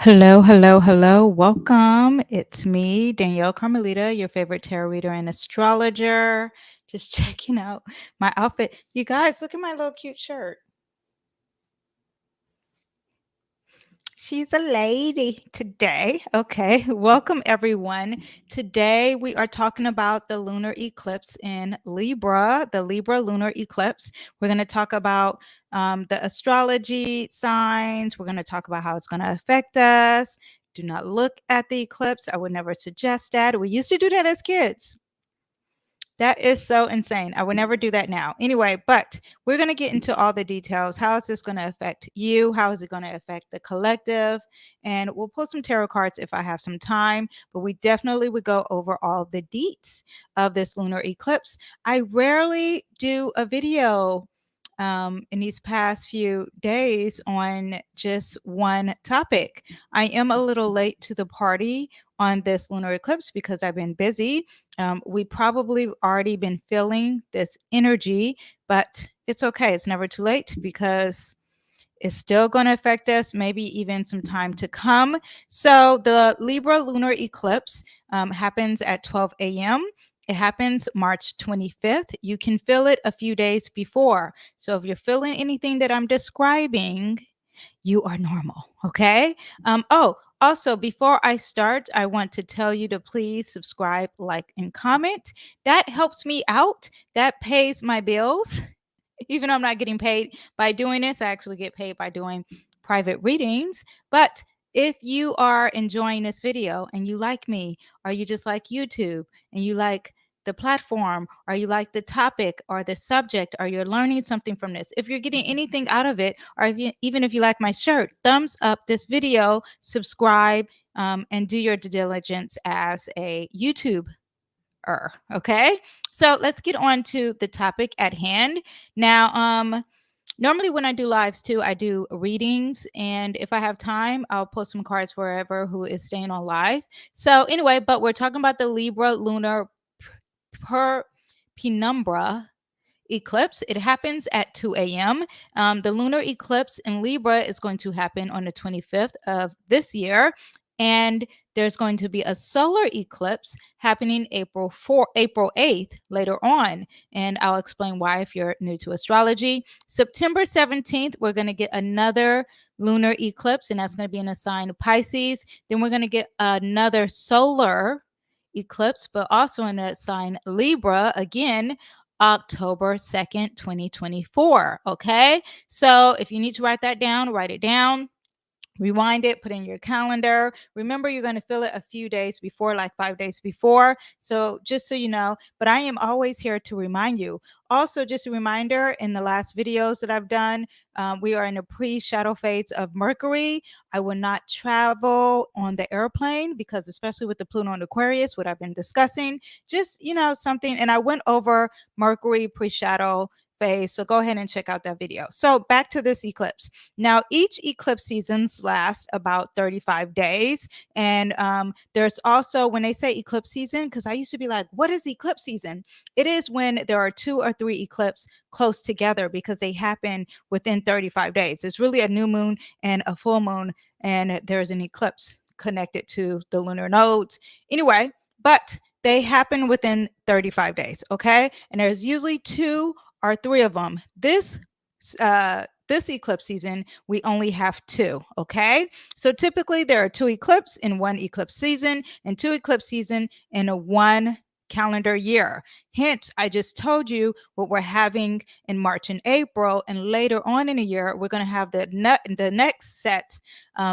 Hello, hello, hello. Welcome. It's me, Danyell Carmelita, your favorite tarot reader and astrologer. Just checking out my outfit. You guys, look at my little cute shirt. She's a lady today. Okay, welcome everyone. Today we are talking about the lunar eclipse in Libra, the Libra lunar eclipse. We're going to talk about the astrology signs. We're going to talk about how it's going to affect us. Do not look at the eclipse. I would never suggest that. We used to do that as kids. That is so insane. I would never do that now. Anyway, but we're going to get into all the details. How is this going to affect you? How is it going to affect the collective? And we'll pull some tarot cards if I have some time, but we definitely would go over all the deets of this lunar eclipse. I rarely do a video in these past few days on just one topic. I am a little late to the party on this lunar eclipse because I've been busy. We probably already been feeling this energy, but it's okay. It's never too late because it's still going to affect us, maybe even some time to come. So the Libra lunar eclipse happens at 12 a.m. It happens March 25th. You can feel it a few days before. So if you're feeling anything that I'm describing, you are normal. Okay. Also, before I start, I want to tell you to please subscribe, like, and comment. That helps me out. That pays my bills. Even though I'm not getting paid by doing this, I actually get paid by doing private readings. But if you are enjoying this video and you like me, or you just like YouTube and you like the platform, or you like the topic or the subject, or you're learning something from this, if you're getting anything out of it, or even if you like my shirt, thumbs up this video, subscribe, and do your due diligence as a YouTube. Okay, so let's get on to the topic at hand. Now, normally when I do lives too, I do readings, and if I have time, I'll post some cards forever who is staying on live. So anyway, but we're talking about the Libra lunar per penumbra eclipse. It happens at 2 a.m. The lunar eclipse in Libra is going to happen on the 25th of this year. And there's going to be a solar eclipse happening April 8th later on. And I'll explain why if you're new to astrology. September 17th, we're going to get another lunar eclipse, and that's going to be in a sign of Pisces. Then we're going to get another solar eclipse, but also in a sign Libra again, October 2nd, 2024. Okay. So if you need to write that down, write it down. Rewind it, put in your calendar. Remember, you're going to feel it a few days before, like 5 days before. So just so you know, but I am always here to remind you. Also, just a reminder, in the last videos that I've done, we are in a pre-shadow phase of Mercury. I will not travel on the airplane because, especially with the Pluto and Aquarius, what I've been discussing, just, something. And I went over Mercury pre-shadow phase. So go ahead and check out that video. So back to this eclipse. Now, each eclipse seasons last about 35 days. And there's also, when they say eclipse season, because I used to be like, what is eclipse season? It is when there are 2 or 3 eclipses close together because they happen within 35 days. It's really a new moon and a full moon, and there's an eclipse connected to the lunar nodes. Anyway, but they happen within 35 days. Okay. And there's usually 2 or 3 of them. This eclipse season, we only have 2. Okay. So typically there are 2 eclipses in one eclipse season and 2 eclipse season in a one calendar year. Hence, I just told you what we're having in March and April, and later on in the year, we're going to have the next set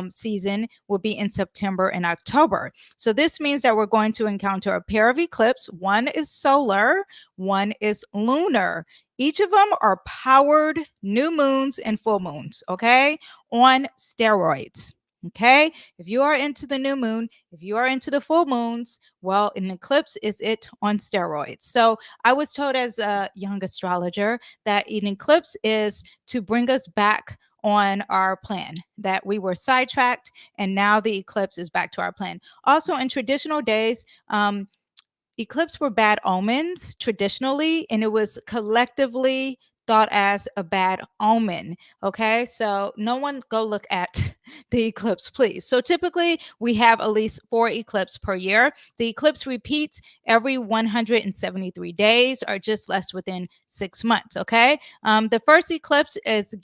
season will be in September and October. So this means that we're going to encounter a pair of eclipses. One is solar, one is lunar. Each of them are powered new moons and full moons, okay, on steroids. Okay, if you are into the new moon, if you are into the full moons, well, an eclipse is it on steroids. So I was told as a young astrologer that an eclipse is to bring us back on our plan, that we were sidetracked and now the eclipse is back to our plan. Also, in traditional days, eclipses were bad omens traditionally, and it was collectively thought as a bad omen. Okay, so no one go look at the eclipse, please. So typically we have at least 4 eclipses per year. The eclipse repeats every 173 days or just less within 6 months. Okay. The first eclipse is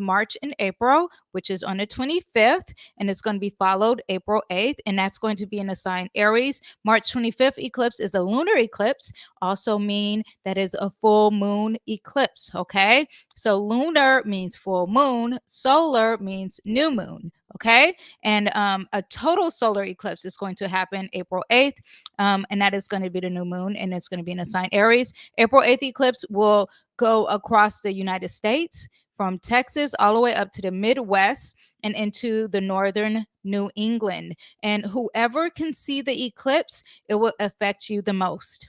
March and April, which is on the 25th, and it's going to be followed April 8th, and that's going to be in the sign Aries. March 25th eclipse is a lunar eclipse, also mean that is a full moon eclipse. Okay. So lunar means full moon, solar means new moon. Okay. And a total solar eclipse is going to happen April 8th, and that is going to be the new moon, and it's going to be in the sign Aries. April 8th eclipse will go across the United States from Texas all the way up to the Midwest and into the northern New England. And whoever can see the eclipse, it will affect you the most.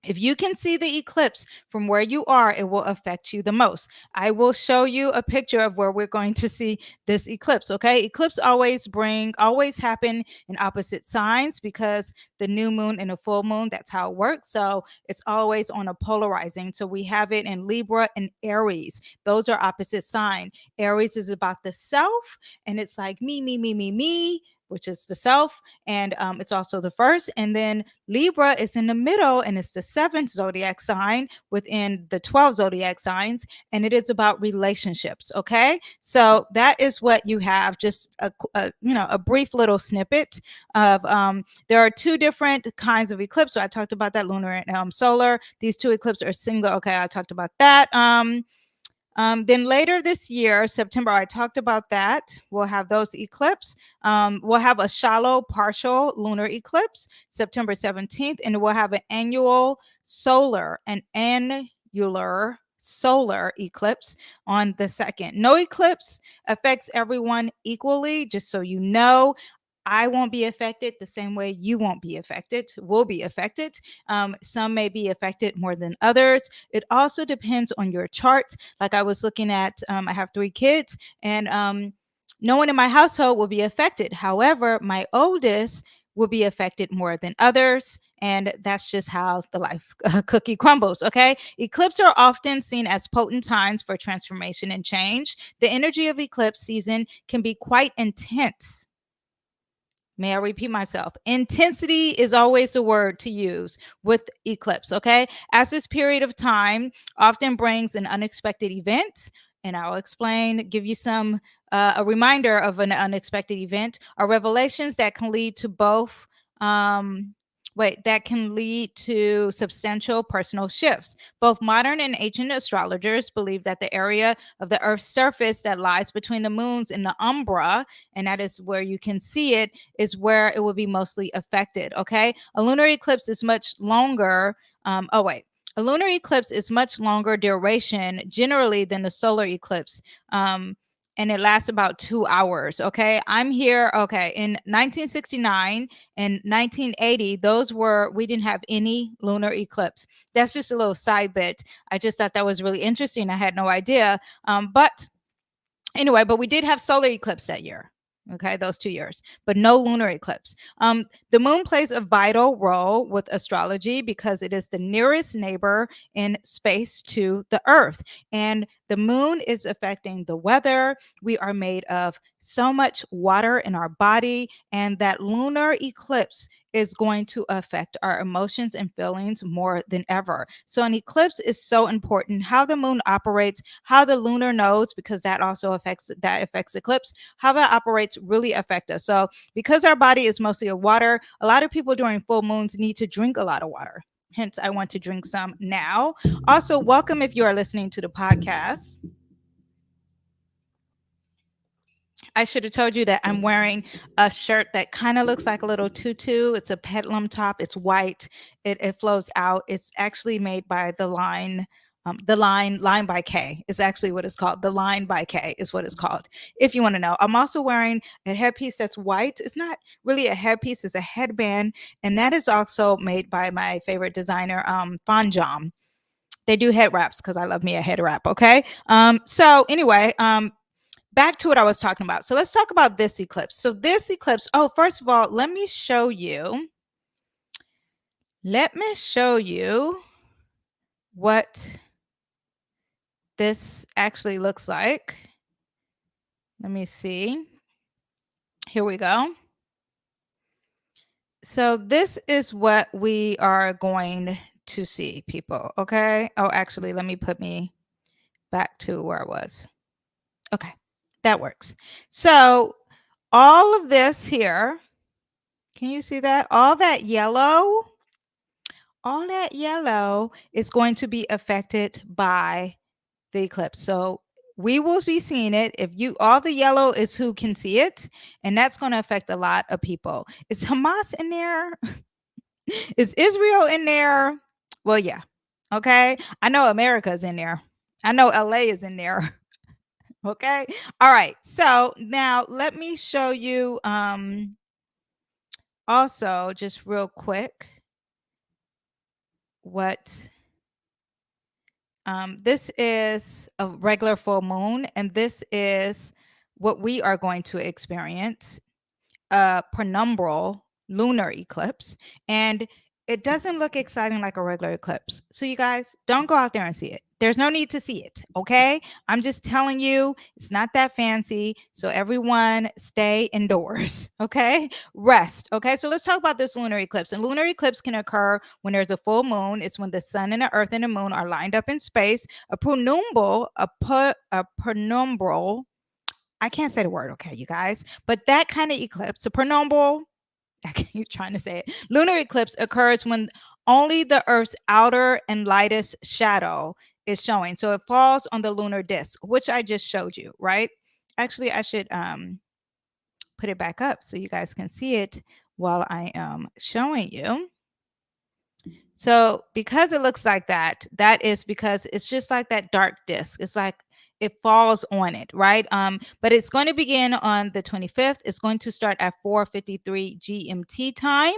If you can see the eclipse from where you are, it will affect you the most. I will show you a picture of where we're going to see this eclipse. Okay. Eclipse always happen in opposite signs because the new moon and the full moon, that's how it works. So it's always on a polarizing. So we have it in Libra and Aries. Those are opposite sign. Aries is about the self, and it's like me, which is the self, and it's also the first. And then Libra is in the middle, and it's the seventh zodiac sign within the 12 zodiac signs, and it is about relationships. Okay, so that is what you have. Just a brief little snippet of. There are 2 different kinds of eclipse. So I talked about that, lunar and solar. These 2 eclipses are single. Okay, I talked about that. Then later this year, September, I talked about that. We'll have those eclipse. We'll have a shallow partial lunar eclipse, September 17th, and we'll have an annular solar eclipse on the 2nd. No eclipse affects everyone equally, just so you know. I won't be affected the same way you won't be affected, will be affected. Some may be affected more than others. It also depends on your chart. Like I was looking at, I have 3 kids, and no one in my household will be affected. However, my oldest will be affected more than others. And that's just how the life cookie crumbles. Okay. Eclipses are often seen as potent times for transformation and change. The energy of eclipse season can be quite intense. May I repeat myself? Intensity is always the word to use with eclipse, okay? As this period of time often brings an unexpected event, and I'll explain, give you a reminder of an unexpected event, or revelations that can lead to that can lead to substantial personal shifts. Both modern and ancient astrologers believe that the area of the Earth's surface that lies between the moons and the umbra, and that is where you can see it, is where it will be mostly affected. Okay. A lunar eclipse is much longer. A lunar eclipse is much longer duration generally than the solar eclipse. And it lasts about 2 hours. Okay. I'm here. Okay. In 1969 and 1980, we didn't have any lunar eclipse. That's just a little side bit. I just thought that was really interesting. I had no idea. But anyway, but we did have solar eclipse that year. Okay, those 2 years, but no lunar eclipse. The moon plays a vital role with astrology because it is the nearest neighbor in space to the Earth. And the moon is affecting the weather. We are made of so much water in our body, and that lunar eclipse is going to affect our emotions and feelings more than ever. So an eclipse is so important. How the moon operates, how the lunar nodes, because that affects eclipse, how that operates really affect us. So because our body is mostly of water, a lot of people during full moons need to drink a lot of water. Hence, I want to drink some now. Also, welcome if you are listening to the podcast. I should have told you that I'm wearing a shirt that kind of looks like a little tutu. It's a peplum top. It's white. It flows out. It's actually made by the line. Line by K is actually what it's called. The line by K is what it's called. If you want to know, I'm also wearing a headpiece that's white. It's not really a headpiece. It's a headband. And that is also made by my favorite designer, Fanjam. They do head wraps because I love me a head wrap. Okay. So anyway, back to what I was talking about. So let's talk about this eclipse. So this eclipse, first of all, let me show you what this actually looks like. Let me see. Here we go. So this is what we are going to see, people. Okay. Oh, actually, let me put me back to where I was. Okay. That works. So all of this here, can you see that? All that yellow is going to be affected by the eclipse. So we will be seeing it. If you all the yellow is who can see it, and that's going to affect a lot of people. Is Hamas in there? Is Israel in there? Well, yeah. Okay. I know America's in there. I know LA is in there. Okay. All right. So now let me show you also just real quick what this is a regular full moon, and this is what we are going to experience, a penumbral lunar eclipse. And it doesn't look exciting like a regular eclipse. So you guys don't go out there and see it. There's no need to see it. Okay. I'm just telling you, it's not that fancy. So everyone stay indoors. Okay. Rest. Okay. So let's talk about this lunar eclipse. And lunar eclipse can occur when there's a full moon. It's when the sun and the earth and the moon are lined up in space. A penumbral, I can't say the word, okay, you guys, but that kind of eclipse, a penumbral, I keep trying to say it. Lunar eclipse occurs when only the Earth's outer and lightest shadow is showing. So it falls on the lunar disk, which I just showed you, right? Actually, I should put it back up so you guys can see it while I am showing you. So because it looks like that, that is because it's just like that dark disk. It's like it falls on it, right? But it's going to begin on the 25th. It's going to start at 4:53 GMT time,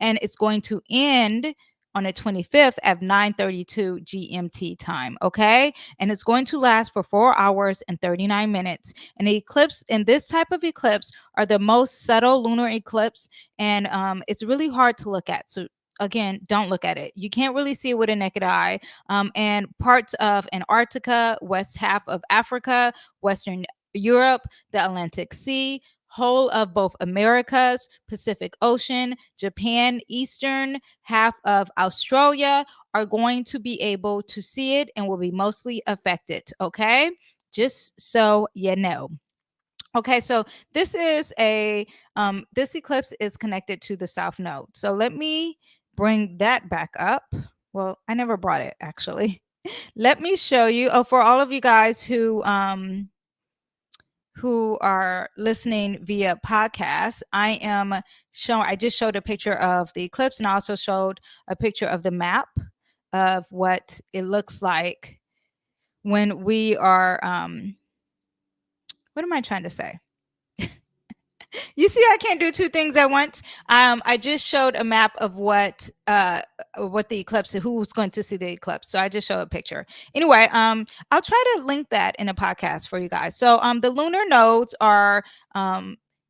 and it's going to end on the 25th at 9:32 GMT time. Okay, and it's going to last for 4 hours and 39 minutes. And the eclipse, and this type of eclipse, are the most subtle lunar eclipse, and it's really hard to look at. So again, don't look at it. You can't really see it with a naked eye. And parts of Antarctica, west half of Africa, Western Europe, the Atlantic Sea, whole of both Americas, Pacific Ocean, Japan, eastern half of Australia are going to be able to see it and will be mostly affected. Okay. Just so you know. Okay, so this is a this eclipse is connected to the south node. So let me bring that back up. Well, I never brought it actually. Let me show you. Oh, for all of you guys who are listening via podcast, I just showed a picture of the eclipse, and I also showed a picture of the map of what it looks like when we are what am I trying to say? You see, I can't do two things at once. I just showed a map of what the eclipse, who's going to see the eclipse. So I just showed a picture. Anyway, I'll try to link that in a podcast for you guys. So the lunar nodes are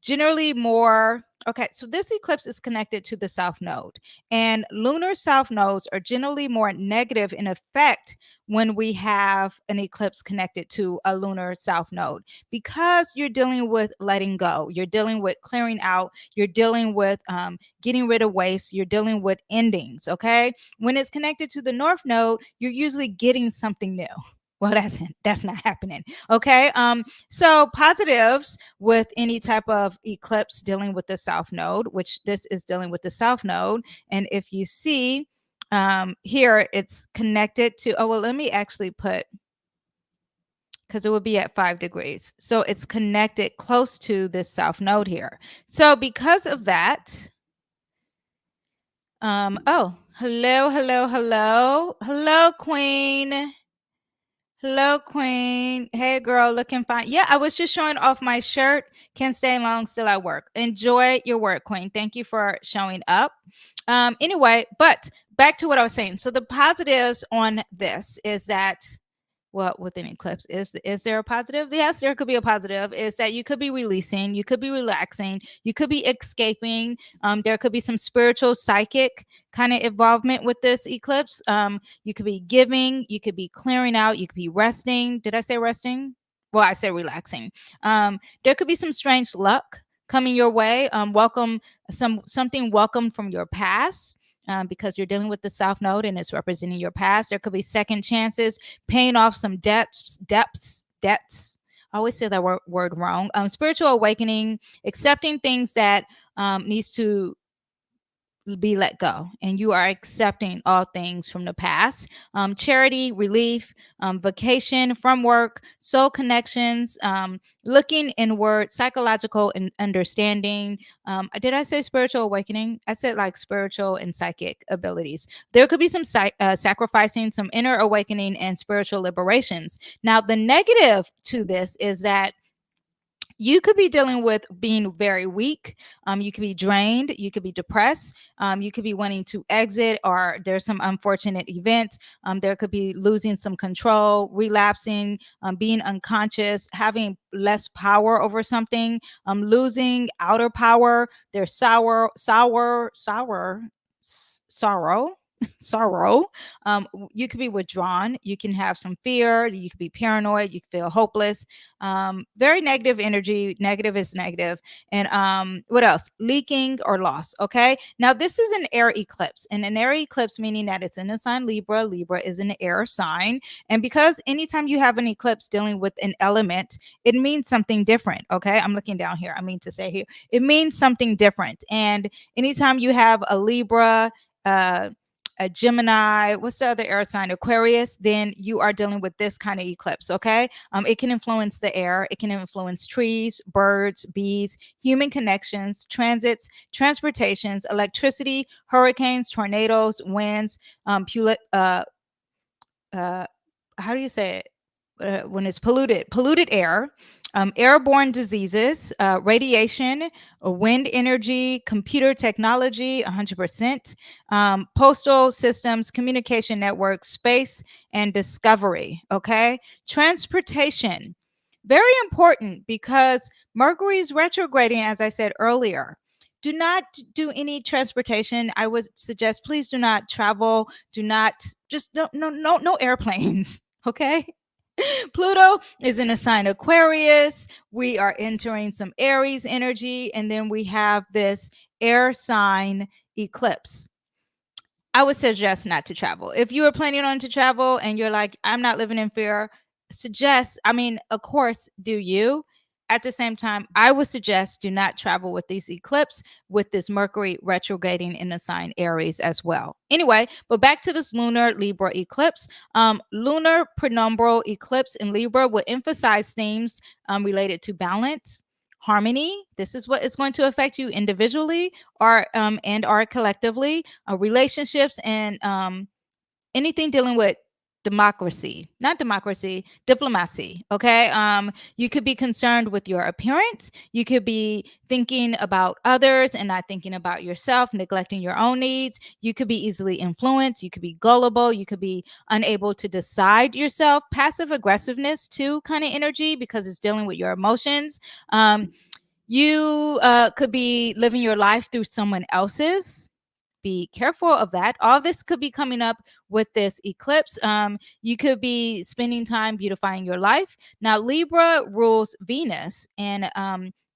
generally more. Okay, so this eclipse is connected to the south node, and lunar south nodes are generally more negative in effect when we have an eclipse connected to a lunar south node, because you're dealing with letting go, you're dealing with clearing out, you're dealing with getting rid of waste, you're dealing with endings. Okay, when it's connected to the north node, you're usually getting something new. Well, that's not happening. Okay. So positives with any type of eclipse dealing with the south node, which this is dealing with the south node. And if you see here, it's connected to, oh, well, let me actually put, because it would be at 5 degrees. So it's connected close to this south node here. So because of that, oh, hello, hello, hello, hello, Queen. Hello, Queen. Hey, girl, looking fine. Yeah, I was just showing off my shirt. Can't stay long, still at work. Enjoy your work, Queen. Thank you for showing up. Anyway, but back to what I was saying. So the positives on this is that, well, with an eclipse, is there a positive? Yes, there could be a positive. Is that you could be releasing, you could be relaxing, you could be escaping. There could be some spiritual, psychic kind of involvement with this eclipse. You could be giving, you could be clearing out, you could be resting. Did I say resting? Well, I said relaxing. There could be some strange luck coming your way. Welcome something welcome from your past. Because you're dealing with the South Node and it's representing your past. There could be second chances, paying off some debts. I always say that word wrong. Spiritual awakening, accepting things that needs to be let go, and you are accepting all things from the past. Charity, relief, vacation from work, soul connections, looking inward, psychological and understanding. Did I say spiritual awakening? I said like spiritual and psychic abilities. There could be some sacrificing, some inner awakening, and spiritual liberations. Now, the negative to this is that you could be dealing with being very weak. You could be drained. You could be depressed. You could be wanting to exit, or there's some unfortunate event. There could be losing some control, relapsing, being unconscious, having less power over something, losing outer power. There's sorrow. Sorrow. You could be withdrawn. You can have some fear. You could be paranoid. You could feel hopeless. Very negative energy. Negative is negative. And what else? Leaking or loss. Okay. Now this is an air eclipse, and an air eclipse meaning that it's in the sign Libra. Libra is an air sign, and because anytime you have an eclipse dealing with an element, it means something different. Okay. I'm looking down here. I mean to say here, it means something different. And anytime you have a Libra, a Gemini, what's the other air sign? Aquarius, then you are dealing with this kind of eclipse, okay? It can influence the air, it can influence trees, birds, bees, human connections, transits, transportations, electricity, hurricanes, tornadoes, winds, how do you say it? When it's polluted air, airborne diseases, radiation, wind energy, computer technology, 100%, postal systems, communication networks, space, and discovery. Okay, transportation, very important because Mercury is retrograding, as I said earlier. Do not do any transportation. I would suggest please do not travel. Do not just no airplanes. Okay. Pluto is in a sign Aquarius. We are entering some Aries energy, and then we have this air sign eclipse. I would suggest not to travel. If you are planning on to travel and you're like, I'm not living in fear, of course, do you. At the same time, I would suggest do not travel with these eclipse, with this Mercury retrograding in the sign Aries as well. Anyway, but back to this lunar Libra eclipse. Lunar penumbral eclipse in Libra will emphasize themes related to balance, harmony. This is what is going to affect you individually or collectively, relationships, and anything dealing with diplomacy. Okay. You could be concerned with your appearance. You could be thinking about others and not thinking about yourself, neglecting your own needs. You could be easily influenced. You could be gullible. You could be unable to decide yourself. Passive aggressiveness too, kind of energy, because it's dealing with your emotions. You could be living your life through someone else's. Be careful of that. All this could be coming up with this eclipse. You could be spending time beautifying your life. Now, Libra rules Venus, and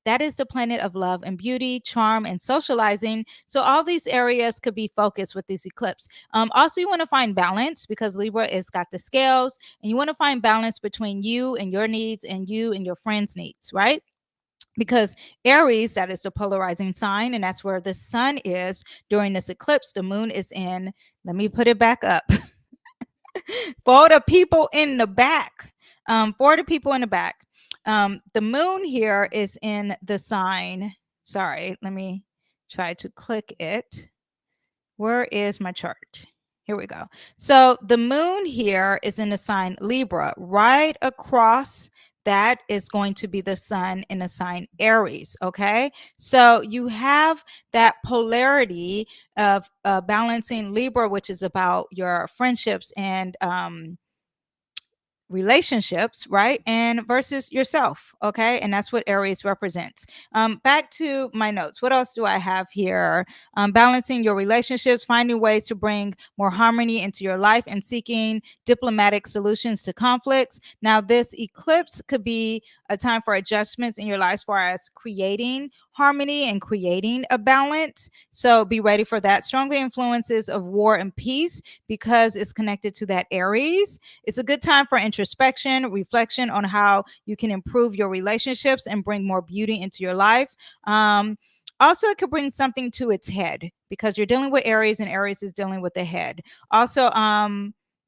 that is the planet of love and beauty, charm, and socializing. So all these areas could be focused with this eclipse. Also, you want to find balance because Libra is got the scales, and you want to find balance between you and your needs and you and your friends' needs, right? Because Aries, that is the polarizing sign, and that's where the sun is during this eclipse. The moon is in, let me put it back up for the people in the back. The moon here is in the sign. Sorry, let me try to click it. Where is my chart? Here we go. So the moon here is in the sign Libra. Right across that is going to be the sun in the sign Aries. Okay. So you have that polarity of balancing Libra, which is about your friendships and relationships, right? And versus yourself. Okay. And that's what Aries represents. Back to my notes. What else do I have here? Balancing your relationships, finding ways to bring more harmony into your life, and seeking diplomatic solutions to conflicts. Now, this eclipse could be a time for adjustments in your life as far as creating harmony and creating a balance. So be ready for that. Strongly influences of war and peace because it's connected to that Aries. It's a good time for introspection, reflection on how you can improve your relationships and bring more beauty into your life. Also, it could bring something to its head because you're dealing with Aries and Aries is dealing with the head. Also,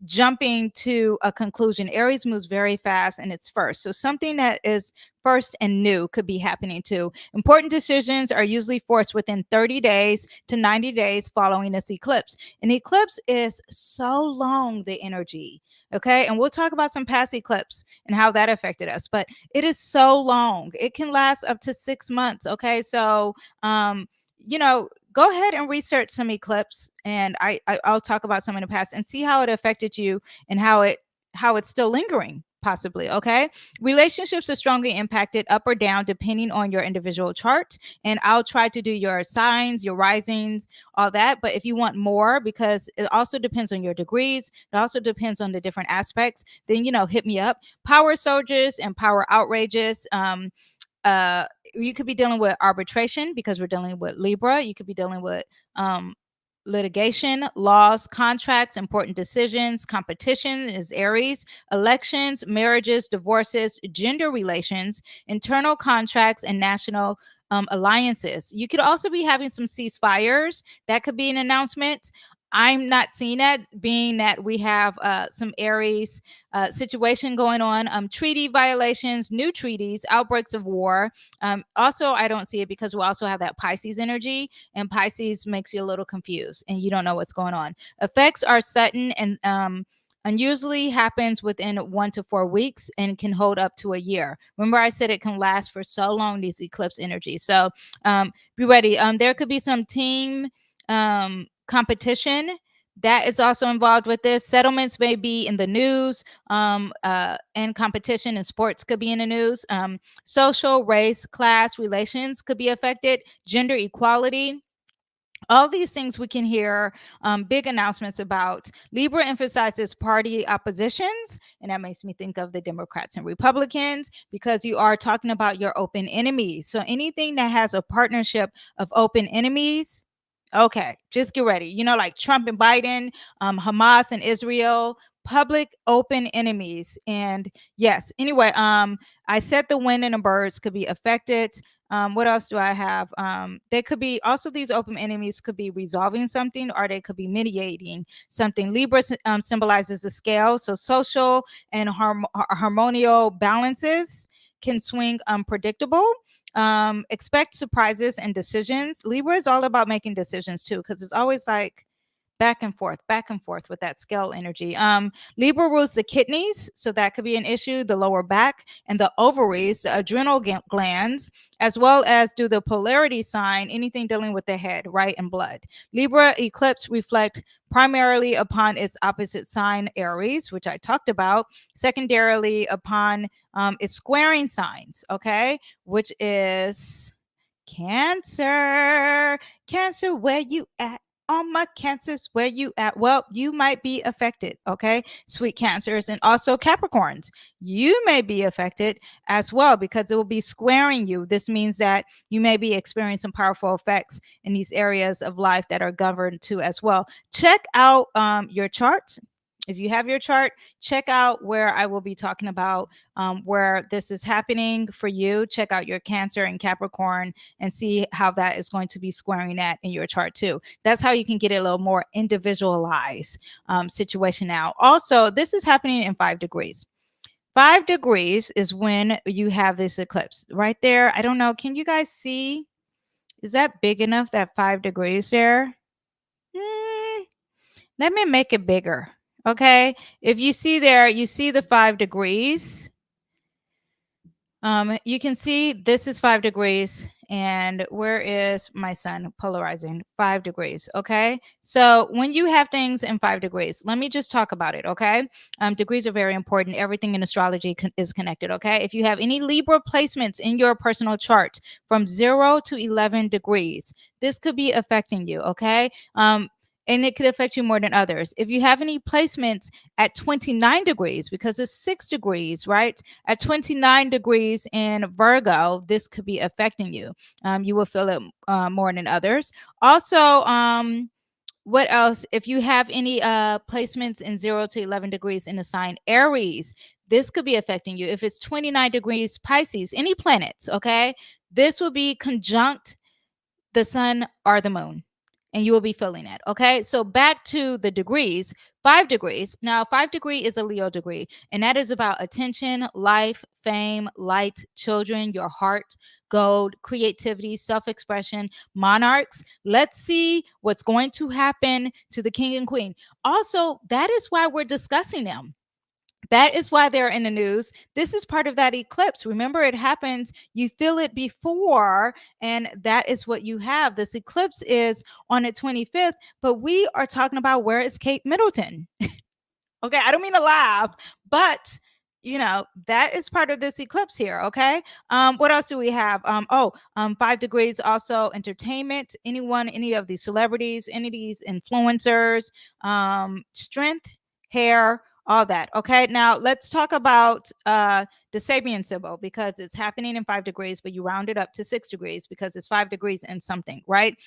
jumping to a conclusion. Aries moves very fast and it's first. So something that is first and new could be happening too. Important decisions are usually forced within 30 days to 90 days following this eclipse. An eclipse is so long, the energy. Okay. And we'll talk about some past eclipse and how that affected us, but it is so long. It can last up to 6 months. Okay. So, you know, go ahead and research some eclipse, and I'll talk about some in the past and see how it affected you and how it's still lingering possibly. Okay, relationships are strongly impacted up or down depending on your individual chart, and I'll try to do your signs, your risings, all that. But if you want more, because it also depends on your degrees, it also depends on the different aspects, then hit me up. Power surges and power outrages. Uh you could be dealing with arbitration because we're dealing with Libra. You could be dealing with um litigation, laws, contracts, important decisions. Competition is Aries. Elections, marriages, divorces, gender relations, internal contracts, and national alliances. You could also be having some ceasefires. That could be an announcement. I'm not seeing that, being that we have some Aries situation going on, treaty violations, new treaties, outbreaks of war. Also, I don't see it because we also have that Pisces energy, and Pisces makes you a little confused and you don't know what's going on. Effects are sudden and usually happens within 1 to 4 weeks and can hold up to a year. Remember, I said it can last for so long, these eclipse energies. So be ready. There could be some team competition that is also involved with this. Settlements may be in the news, and competition in sports could be in the news. Social, race, class relations could be affected. Gender equality, all these things we can hear big announcements about. Libra emphasizes party oppositions, and that makes me think of the Democrats and Republicans because you are talking about your open enemies. So anything that has a partnership of open enemies, okay, just get ready. Like Trump and Biden, Hamas and Israel, public open enemies. And yes, anyway, I said the wind and the birds could be affected. What else do I have? They could be also, these open enemies could be resolving something or they could be mediating something. Libra symbolizes the scale. So social and harmonial balances can swing unpredictable. Expect surprises and decisions. Libra is all about making decisions too, because it's always like back and forth with that scale energy. Libra rules the kidneys, so that could be an issue, the lower back and the ovaries, the adrenal glands, as well as do the polarity sign, anything dealing with the head, right, and blood. Libra eclipse reflect primarily upon its opposite sign, Aries, which I talked about, secondarily upon its squaring signs, okay, which is Cancer. Cancer, where you at? All my cancers, where you at? Well, you might be affected, okay? Sweet cancers, and also Capricorns. You may be affected as well because it will be squaring you. This means that you may be experiencing powerful effects in these areas of life that are governed too as well. Check out your charts. If you have your chart, check out where I will be talking about where this is happening for you. Check out your Cancer and Capricorn and see how that is going to be squaring that in your chart too. That's how you can get a little more individualized situation now. Also, this is happening in 5 degrees. 5 degrees is when you have this eclipse right there. I don't know. Can you guys see? Is that big enough, that 5 degrees there? Let me make it bigger. Okay. If you see there, you see the 5 degrees. You can see this is 5 degrees. And where is my sun polarizing? 5 degrees. Okay. So when you have things in 5 degrees, let me just talk about it. Okay. Degrees are very important. Everything in astrology is connected. Okay. If you have any Libra placements in your personal chart from 0 to 11 degrees, this could be affecting you. Okay. and it could affect you more than others. If you have any placements at 29 degrees, because it's 6 degrees, right? At 29 degrees in Virgo, this could be affecting you. You will feel it more than others. Also, what else? If you have any placements in 0 to 11 degrees in the sign Aries, this could be affecting you. If it's 29 degrees Pisces, any planets, okay? This will be conjunct the sun or the moon, and you will be feeling it. Okay, so back to the degrees. 5 degrees. Now 5 degree is a Leo degree, and that is about attention, life, fame, light, children, your heart, gold, creativity, self-expression. Monarchs, let's see what's going to happen to the king and queen. Also, that is why we're discussing them. That is why they're in the news. This is part of that eclipse. Remember, it happens, you feel it before, and that is what you have. This eclipse is on the 25th, but we are talking about where is Kate Middleton. Okay, I don't mean to laugh, but that is part of this eclipse here. Okay, what else do we have? 5 degrees also entertainment. Anyone, any of these celebrities, any of these influencers, strength, hair, all that. Okay, now let's talk about the Sabian symbol, because it's happening in 5 degrees, but you round it up to 6 degrees because it's 5 degrees and something, right?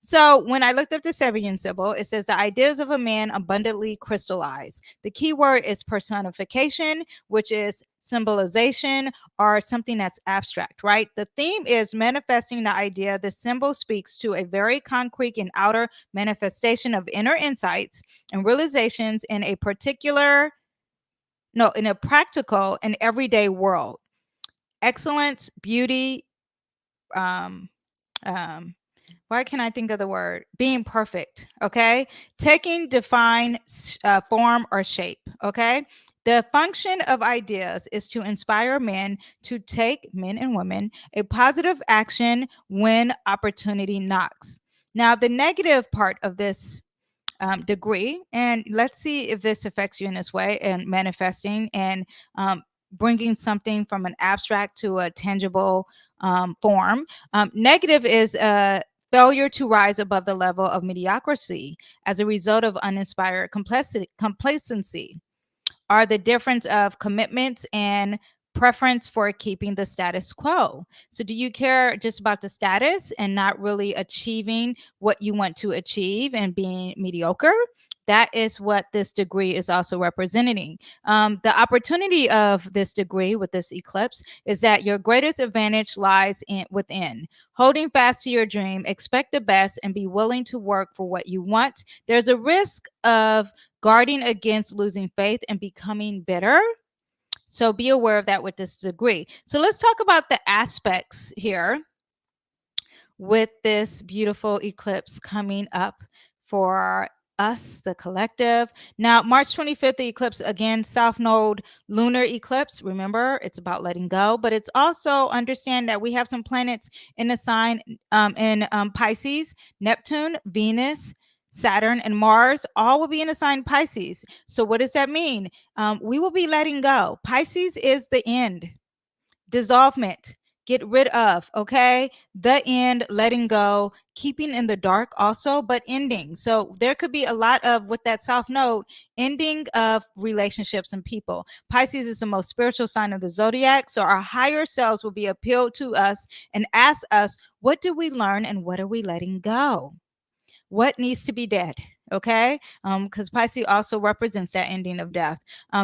So when I looked up the Sabian symbol, it says the ideas of a man abundantly crystallized. The key word is personification, which is symbolization or something that's abstract, right? The theme is manifesting the idea. The symbol speaks to a very concrete and outer manifestation of inner insights and realizations in a practical and everyday world. Excellence, beauty, um, um, why can't I think of the word? Being perfect, okay? Taking defined form or shape, okay? The function of ideas is to inspire men to take, men and women, a positive action when opportunity knocks. Now, the negative part of this degree, and let's see if this affects you in this way, and manifesting and bringing something from an abstract to a tangible form. Negative is failure to rise above the level of mediocrity as a result of uninspired complacency, are the difference of commitments and preference for keeping the status quo. So, do you care just about the status and not really achieving what you want to achieve and being mediocre? That is what this degree is also representing. The opportunity of this degree with this eclipse is that your greatest advantage lies within holding fast to your dream, expect the best, and be willing to work for what you want. There's a risk of guarding against losing faith and becoming bitter. So be aware of that with this degree. So let's talk about the aspects here with this beautiful eclipse coming up for us, the collective. Now, March 25th, the eclipse again, South Node lunar eclipse. Remember, it's about letting go, but it's also understand that we have some planets in the sign in Pisces, Neptune, Venus, Saturn, and Mars all will be in a sign Pisces. So, what does that mean? We will be letting go. Pisces is the end, dissolvement, get rid of, okay? The end, letting go, keeping in the dark also, but ending. So there could be a lot of, with that South Node, ending of relationships and people. Pisces is the most spiritual sign of the zodiac. So our higher selves will be appealed to us and ask us, what did we learn and what are we letting go? What needs to be dead? Okay, because Pisces also represents that ending of death.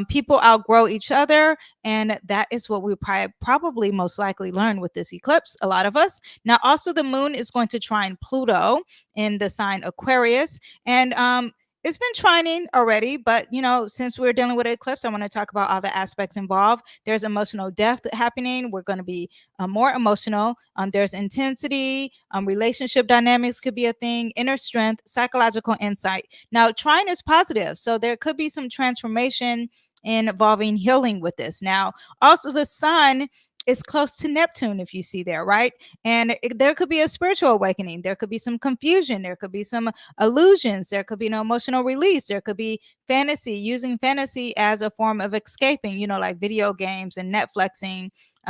People outgrow each other, and that is what we probably most likely learn with this eclipse, a lot of us. Now, also the moon is going to trine Pluto in the sign Aquarius, and it's been trining already, but since we're dealing with an eclipse, I want to talk about all the aspects involved. There's emotional depth happening. We're going to be more emotional. There's intensity, relationship dynamics could be a thing, inner strength, psychological insight. Now, trine is positive, so there could be some transformation involving healing with this. Now, also the sun is close to Neptune, if you see there, right? And there could be a spiritual awakening. There could be some confusion. There could be some illusions. There could be no emotional release. There could be fantasy, using fantasy as a form of escaping, like video games and Netflixing.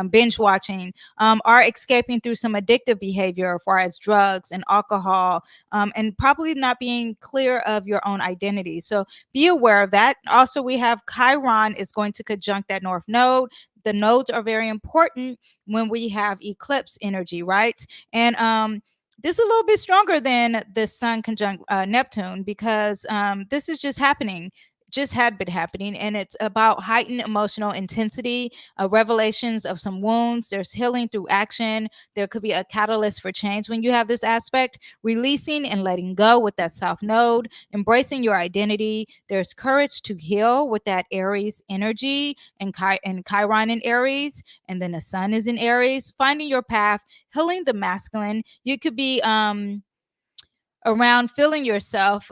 binge watching, are escaping through some addictive behavior as far as drugs and alcohol, and probably not being clear of your own identity. So be aware of that. Also, we have Chiron is going to conjunct that North Node. The nodes are very important when we have eclipse energy, right? And this is a little bit stronger than the Sun conjunct Neptune, because this is just happening, just had been happening, and it's about heightened emotional intensity, revelations of some wounds. There's healing through action. There could be a catalyst for change when you have this aspect, releasing and letting go with that South Node, embracing your identity. There's courage to heal with that Aries energy, and Chiron in Aries, and then the Sun is in Aries, finding your path, healing the masculine. You could be around feeling yourself,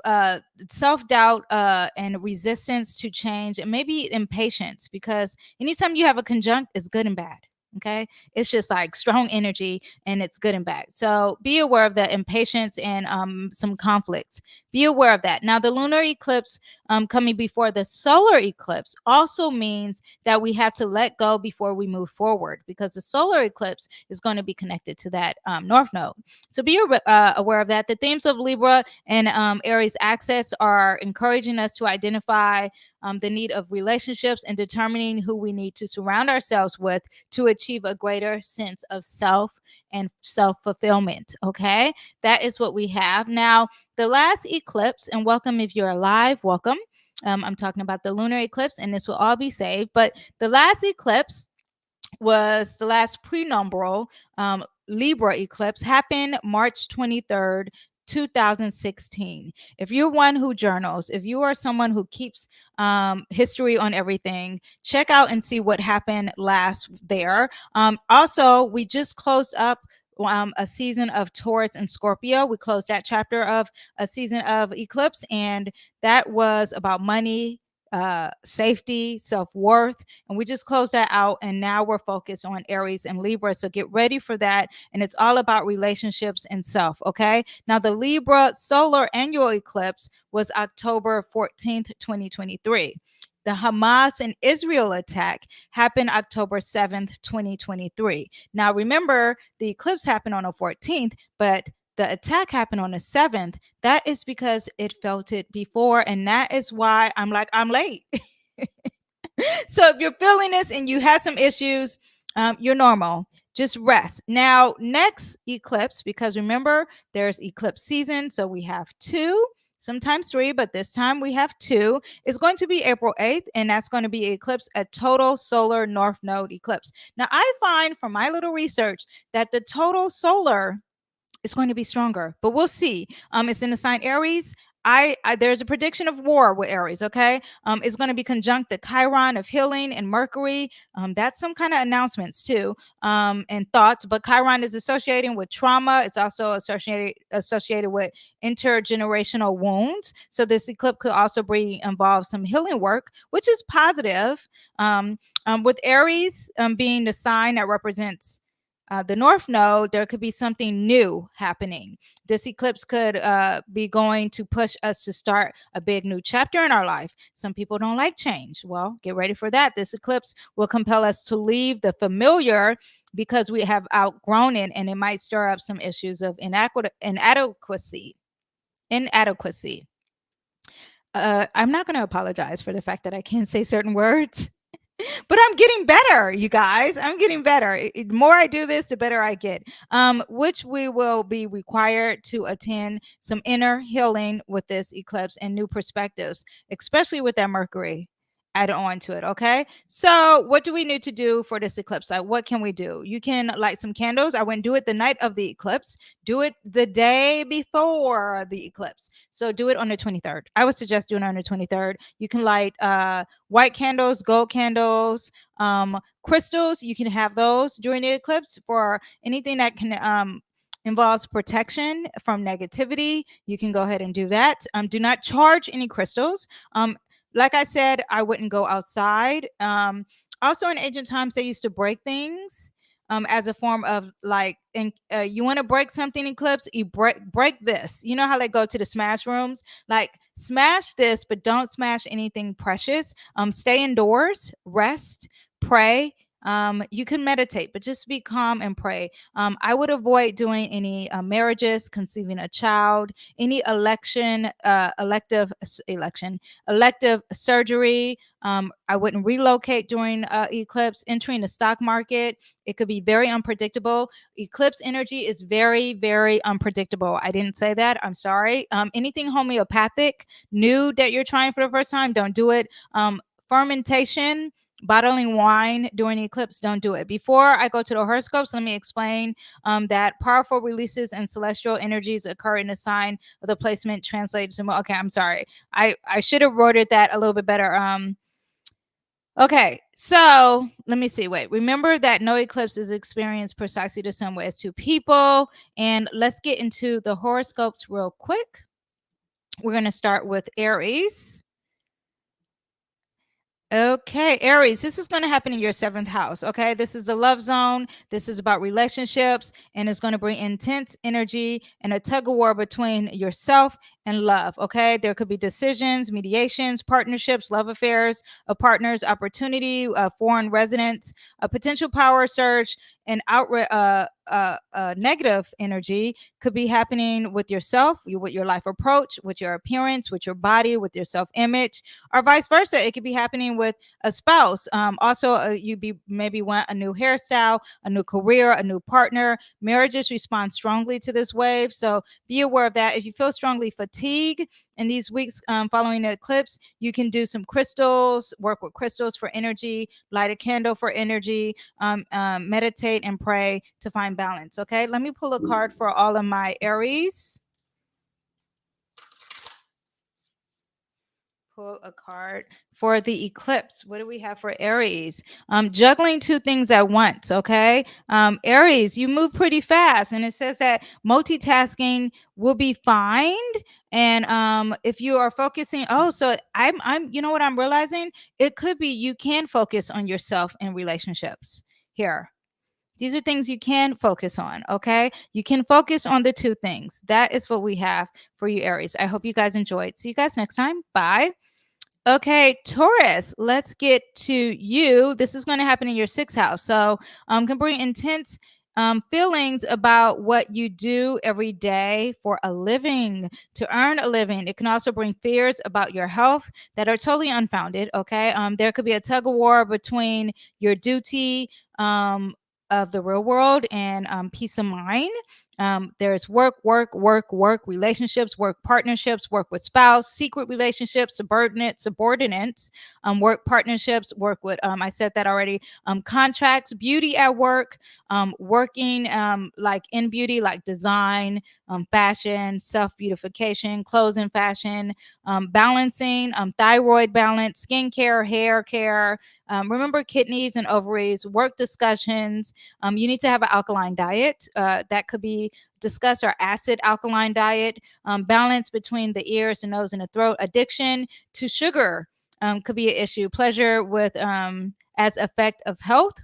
self-doubt, and resistance to change, and maybe impatience, because anytime you have a conjunct, it's good and bad. Okay, it's just like strong energy, and it's good and bad. So be aware of the impatience and some conflicts. Be aware of that. Now, the lunar eclipse coming before the solar eclipse also means that we have to let go before we move forward, because the solar eclipse is going to be connected to that North Node. So be aware of that. The themes of Libra and Aries access are encouraging us to identify the need of relationships and determining who we need to surround ourselves with to achieve a greater sense of self and self-fulfillment. Okay, that is what we have. Now, the last eclipse, and welcome if you're alive, welcome. I'm talking about the lunar eclipse, and this will all be saved. But the last eclipse was the last prenumbral Libra eclipse, happened March 23rd, 2016. If you're one who journals, if you are someone who keeps history on everything, check out and see what happened last there. Also, we just closed up a season of Taurus and Scorpio. We closed that chapter of a season of eclipse, and that was about money, safety, self-worth, and we just closed that out, and now we're focused on Aries and Libra. So get ready for that, and it's all about relationships and self. Okay, now the Libra solar annual eclipse was October 14th, 2023. The Hamas and Israel attack happened October 7th, 2023. Now remember, the eclipse happened on the 14th, but the attack happened on the 7th. That is because it felt it before, and that is why I'm like, I'm late. So if you're feeling this and you had some issues, you're normal. Just rest. Now, next eclipse, because remember, there's eclipse season, so we have two, sometimes three, but this time we have two. It's going to be April 8th, and that's going to be eclipse, a total solar North Node eclipse. Now, I find from my little research that the total solar is going to be stronger, but we'll see. It's in the sign Aries. I there's a prediction of war with Aries. Okay, it's going to be conjunct the Chiron of healing and Mercury. That's some kind of announcements too, and thoughts. But Chiron is associating with trauma. It's also associated with intergenerational wounds. So this eclipse could also involve some healing work, which is positive. With Aries being the sign that represents the North Node, there could be something new happening. This eclipse could be going to push us to start a big new chapter in our life. Some people don't like change. Well, get ready for that. This eclipse will compel us to leave the familiar because we have outgrown it, and it might stir up some issues of inadequacy. I'm not going to apologize for the fact that I can't say certain words. But I'm getting better, you guys. I'm getting better. The more I do this, the better I get. Which we will be required to attend some inner healing with this eclipse and new perspectives, especially with that Mercury add on to it. Okay, so what do we need to do for this eclipse? Like, what can we do? You can light some candles. I wouldn't do it the night of the eclipse. Do it the day before the eclipse. So do it on the 23rd. I would suggest doing it on the 23rd. You can light white candles, gold candles, crystals. You can have those during the eclipse for anything that can involves protection from negativity. You can go ahead and do that. Do not charge any crystals. Like I said, I wouldn't go outside. Also, in ancient times, they used to break things as a form of like, and you want to break something, eclipse, you break this. You know how they go to the smash rooms? Like, smash this, but don't smash anything precious. Stay indoors, rest, pray. You can meditate, but just be calm and pray. I would avoid doing any marriages, conceiving a child, any elective surgery. I wouldn't relocate during eclipse. Entering the stock market, it could be very unpredictable. Eclipse energy is very, very unpredictable. I didn't say that. I'm sorry. Anything homeopathic new that you're trying for the first time, don't do it. Fermentation, bottling wine during eclipse, don't do it. Before I go to the horoscopes, let me explain that powerful releases and celestial energies occur in the sign of the placement translated to. Okay, I'm sorry. I should have worded that a little bit better. Okay, so let me see. Wait, remember that no eclipse is experienced precisely the same way as two people. And let's get into the horoscopes real quick. We're going to start with Aries. Okay, Aries, this is going to happen in your seventh house. Okay, this is the love zone. This is about relationships, and it's going to bring intense energy and a tug of war between yourself and love. Okay, there could be decisions, mediations, partnerships, love affairs, a partner's opportunity, a foreign residence, a potential power surge, and negative energy could be happening with yourself, with your life approach, with your appearance, with your body, with your self image, or vice versa. It could be happening with a spouse. Also, you maybe want a new hairstyle, a new career, a new partner. Marriages respond strongly to this wave, so be aware of that. If you feel strongly fatigued in these weeks following the eclipse, you can do some crystals, work with crystals for energy, light a candle for energy, meditate and pray to find balance. Okay, let me pull a card for all of my Aries. Pull a card for the eclipse. What do we have for Aries? Juggling two things at once. Okay, Aries, you move pretty fast, and it says that multitasking will be fine. And if you are focusing, so I'm, you know what I'm realizing? It could be you can focus on yourself and relationships here. These are things you can focus on, okay? You can focus on the two things. That is what we have for you, Aries. I hope you guys enjoyed. See you guys next time. Bye. Okay, Taurus, let's get to you. This is going to happen in your sixth house. So can bring intense feelings about what you do every day for a living, to earn a living. It can also bring fears about your health that are totally unfounded, okay? There could be a tug of war between your duty of the real world and peace of mind. There's work, relationships, work partnerships, work with spouse, secret relationships, subordinates, work partnerships, work with, I said that already, contracts, beauty at work, working like in beauty, like design, fashion, self-beautification, clothes and fashion, balancing, thyroid balance, skincare, hair care, remember kidneys and ovaries, work discussions. You need to have an alkaline diet. That could be discussed, or acid alkaline diet. Balance between the ears, the nose, and the throat. Addiction to sugar could be an issue. Pleasure with as effect of health,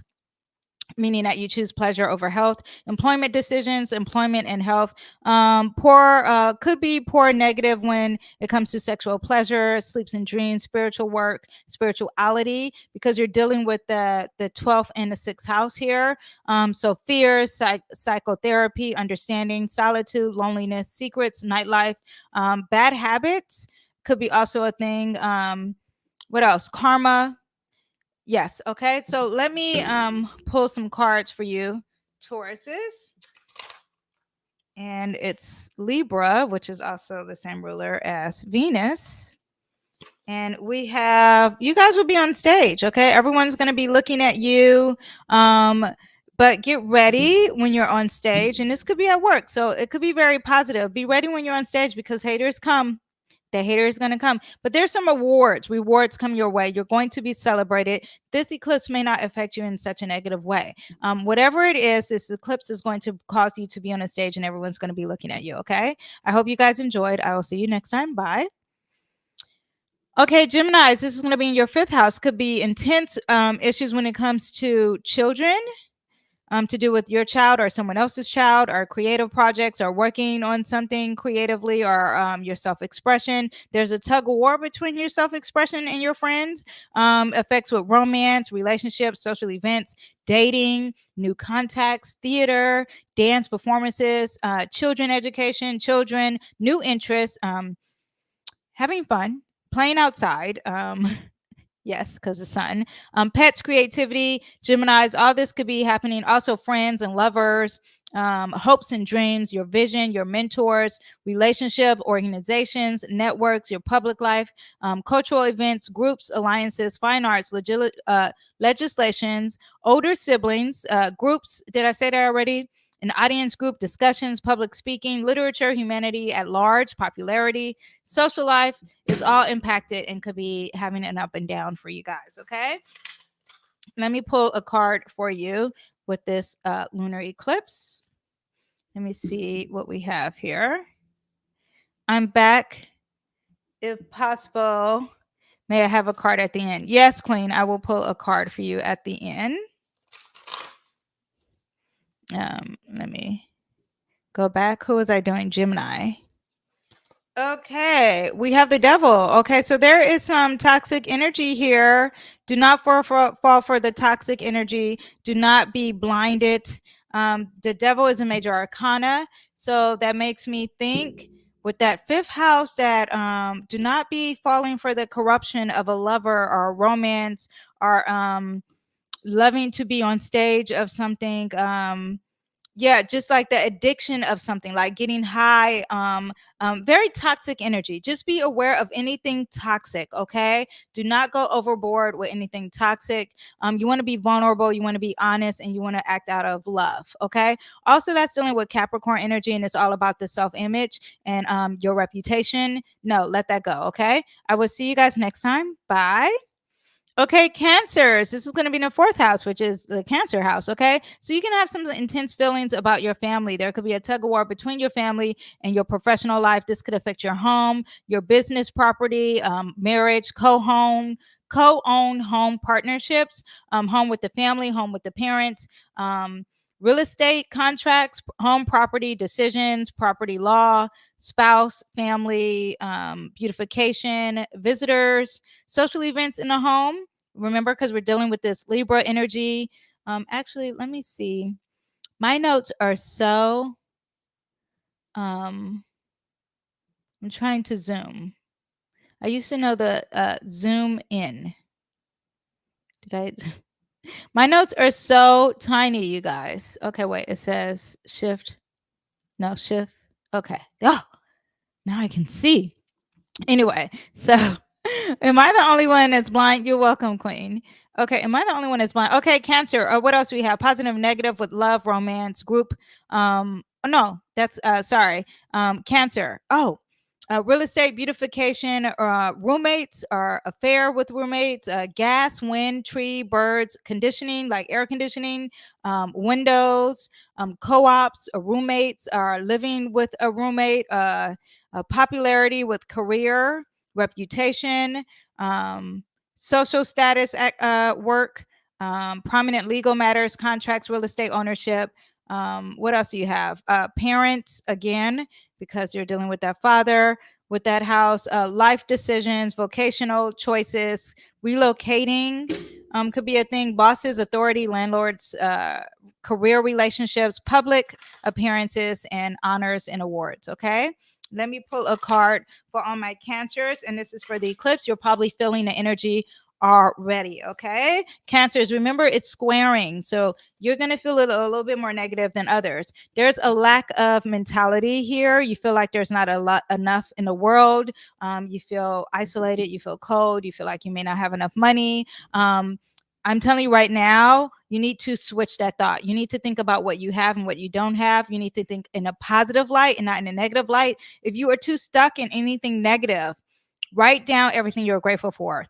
meaning that you choose pleasure over health. Employment decisions, employment and health. Poor could be poor negative when it comes to sexual pleasure, sleeps and dreams, spiritual work, spirituality, because you're dealing with the 12th and the 6th house here. So fears, psychotherapy, understanding, solitude, loneliness, secrets, nightlife, bad habits could be also a thing. What else? Karma. Yes. Okay. So let me pull some cards for you, Tauruses. And it's Libra, which is also the same ruler as Venus. And we have, you guys will be on stage. Okay. Everyone's going to be looking at you. But get ready when you're on stage, and this could be at work. So it could be very positive. Be ready when you're on stage, because haters come. The hater is going to come, but there's some rewards come your way. You're going to be celebrated. This eclipse may not affect you in such a negative way. Whatever it is, this eclipse is going to cause you to be on a stage, and everyone's going to be looking at you. Okay, I hope you guys enjoyed. I will see you next time. Bye. Okay, Geminis, this is going to be in your 5th house. Could be intense issues when it comes to children. to do with your child or someone else's child, or creative projects, or working on something creatively, or your self-expression. There's a tug of war between your self-expression and your friends. Effects with romance, relationships, social events, dating, new contacts, theater, dance performances, children education, children, new interests, having fun, playing outside. Yes, because the sun. Pets, creativity, Geminis, all this could be happening. Also, friends and lovers, hopes and dreams, your vision, your mentors, relationship, organizations, networks, your public life, cultural events, groups, alliances, fine arts, legislations, older siblings, groups. Did I say that already? An audience group, discussions, public speaking, literature, humanity at large, popularity, social life is all impacted and could be having an up and down for you guys. Okay. Let me pull a card for you with this lunar eclipse. Let me see what we have here. I'm back. If possible, may I have a card at the end? Yes, Queen, I will pull a card for you at the end. Let me go back. Who was I doing? Gemini. Okay, we have the devil. Okay, so there is some toxic energy here. Do not fall for the toxic energy. Do not be blinded. The devil is a major arcana, so that makes me think with that fifth house that do not be falling for the corruption of a lover or a romance, or loving to be on stage of something. Yeah, just like the addiction of something, like getting high, very toxic energy. Just be aware of anything toxic. Okay, do not go overboard with anything toxic. You want to be vulnerable, you want to be honest, and you want to act out of love. Okay, also that's dealing with Capricorn energy, and it's all about the self-image and your reputation. No, let that go. Okay, I will see you guys next time. Bye. Okay, Cancers. This is going to be in the fourth house, which is the Cancer house. Okay, so you can have some intense feelings about your family. There could be a tug of war between your family and your professional life. This could affect your home, your business, property, marriage, co-own home partnerships, home with the family, home with the parents. Real estate contracts, home property decisions, property law, spouse, family, beautification, visitors, social events in the home. Remember, because we're dealing with this Libra energy. Actually, let me see. My notes are so. I'm trying to zoom. I used to know the zoom in. Did I? My notes are so tiny, you guys. Okay, wait. It says shift. No, shift. Okay. Oh, now I can see. Anyway, so am I the only one that's blind? You're welcome, Queen. Okay, am I the only one that's blind? Okay, Cancer. What else do we have? Positive, negative with love, romance, group. No, that's sorry. Cancer. Oh, real estate, beautification, roommates, or affair with roommates, gas, wind, tree, birds, conditioning, like air conditioning, windows, co-ops, roommates, are living with a roommate, popularity with career, reputation, social status at work, prominent legal matters, contracts, real estate ownership. What else do you have? Parents, again, because you're dealing with that father, with that house, life decisions, vocational choices, relocating could be a thing, bosses, authority, landlords, career relationships, public appearances, and honors and awards. Okay. Let me pull a card for all my Cancers, and this is for the eclipse. You're probably feeling the energy already. Okay. Cancers, remember it's squaring. So you're going to feel it a little bit more negative than others. There's a lack of mentality here. You feel like there's not enough in the world. You feel isolated. You feel cold. You feel like you may not have enough money. I'm telling you right now, you need to switch that thought. You need to think about what you have and what you don't have. You need to think in a positive light and not in a negative light. If you are too stuck in anything negative, write down everything you're grateful for.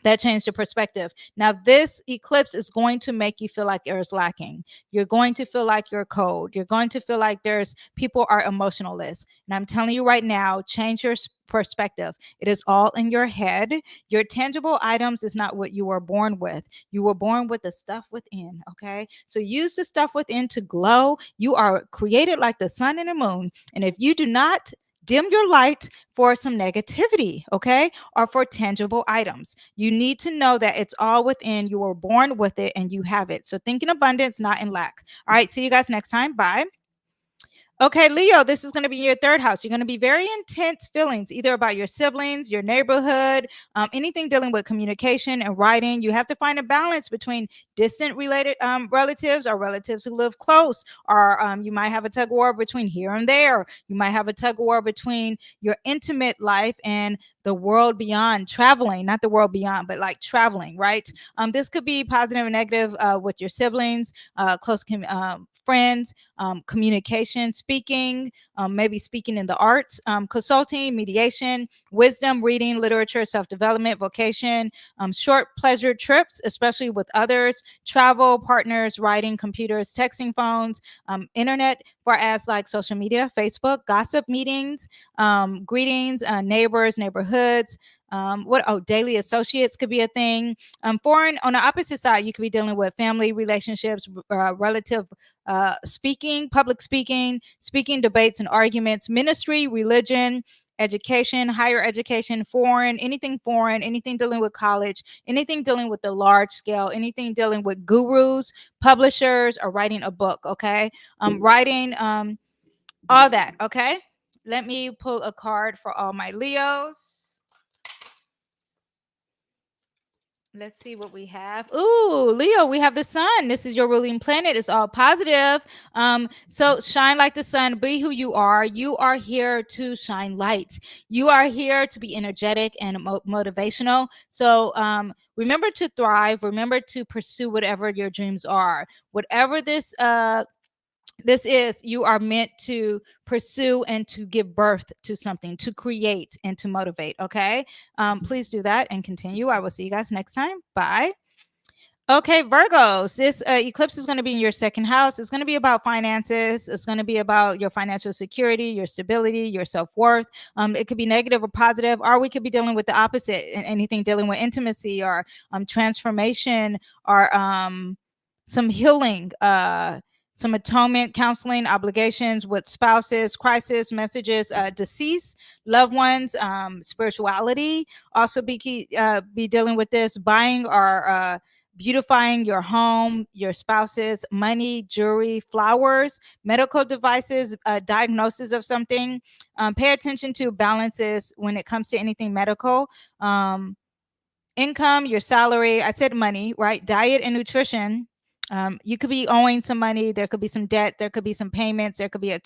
That changed the perspective. Now, this eclipse is going to make you feel like there's lacking. You're going to feel like you're cold. You're going to feel like there's people are emotionless. And I'm telling you right now, change your perspective. It is all in your head. Your tangible items is not what you were born with. You were born with the stuff within. Okay. So use the stuff within to glow. You are created like the sun and the moon. And if you do not dim your light for some negativity, okay, or for tangible items, you need to know that it's all within. You were born with it and you have it. So think in abundance, not in lack. All right. See you guys next time. Bye. Okay, Leo, this is going to be your third house. You're going to be very intense feelings, either about your siblings, your neighborhood, anything dealing with communication and writing. You have to find a balance between distant related relatives or relatives who live close, or you might have a tug of war between here and there. You might have a tug of war between your intimate life and the world beyond, traveling, not the world beyond, but like traveling, right? This could be positive and negative with your siblings, close friends, communication, speaking, maybe speaking in the arts, consulting, mediation, wisdom, reading, literature, self development, vocation, short pleasure trips, especially with others, travel, partners, writing, computers, texting phones, internet, for as like social media, Facebook, gossip meetings, greetings, neighbors, neighborhoods. Daily associates could be a thing. Foreign, on the opposite side, you could be dealing with family relationships, relative speaking, public speaking, speaking debates and arguments, ministry, religion, education, higher education, foreign, anything dealing with college, anything dealing with the large scale, anything dealing with gurus, publishers, or writing a book. Okay. Writing, all that. Okay. Let me pull a card for all my Leos. Let's see what we have. Ooh, Leo, we have the sun. This is your ruling planet. It's all positive. So shine like the sun. Be who you are. You are here to shine light. You are here to be energetic and motivational. So remember to thrive. Remember to pursue whatever your dreams are. Whatever this is, you are meant to pursue and to give birth to something, to create and to motivate. Okay. Please do that and continue. I will see you guys next time. Bye. Okay, Virgos, this eclipse is going to be in your second house. It's going to be about finances. It's going to be about your financial security, your stability, your self-worth. It could be negative or positive, or we could be dealing with the opposite, anything dealing with intimacy or transformation or some healing, some atonement, counseling, obligations with spouses, crisis, messages, deceased, loved ones, spirituality. Also be dealing with this, buying or beautifying your home, your spouses, money, jewelry, flowers, medical devices, diagnosis of something. Pay attention to balances when it comes to anything medical. Income, your salary. I said money, right? Diet and nutrition. You could be owing some money. There could be some debt. There could be some payments. There could be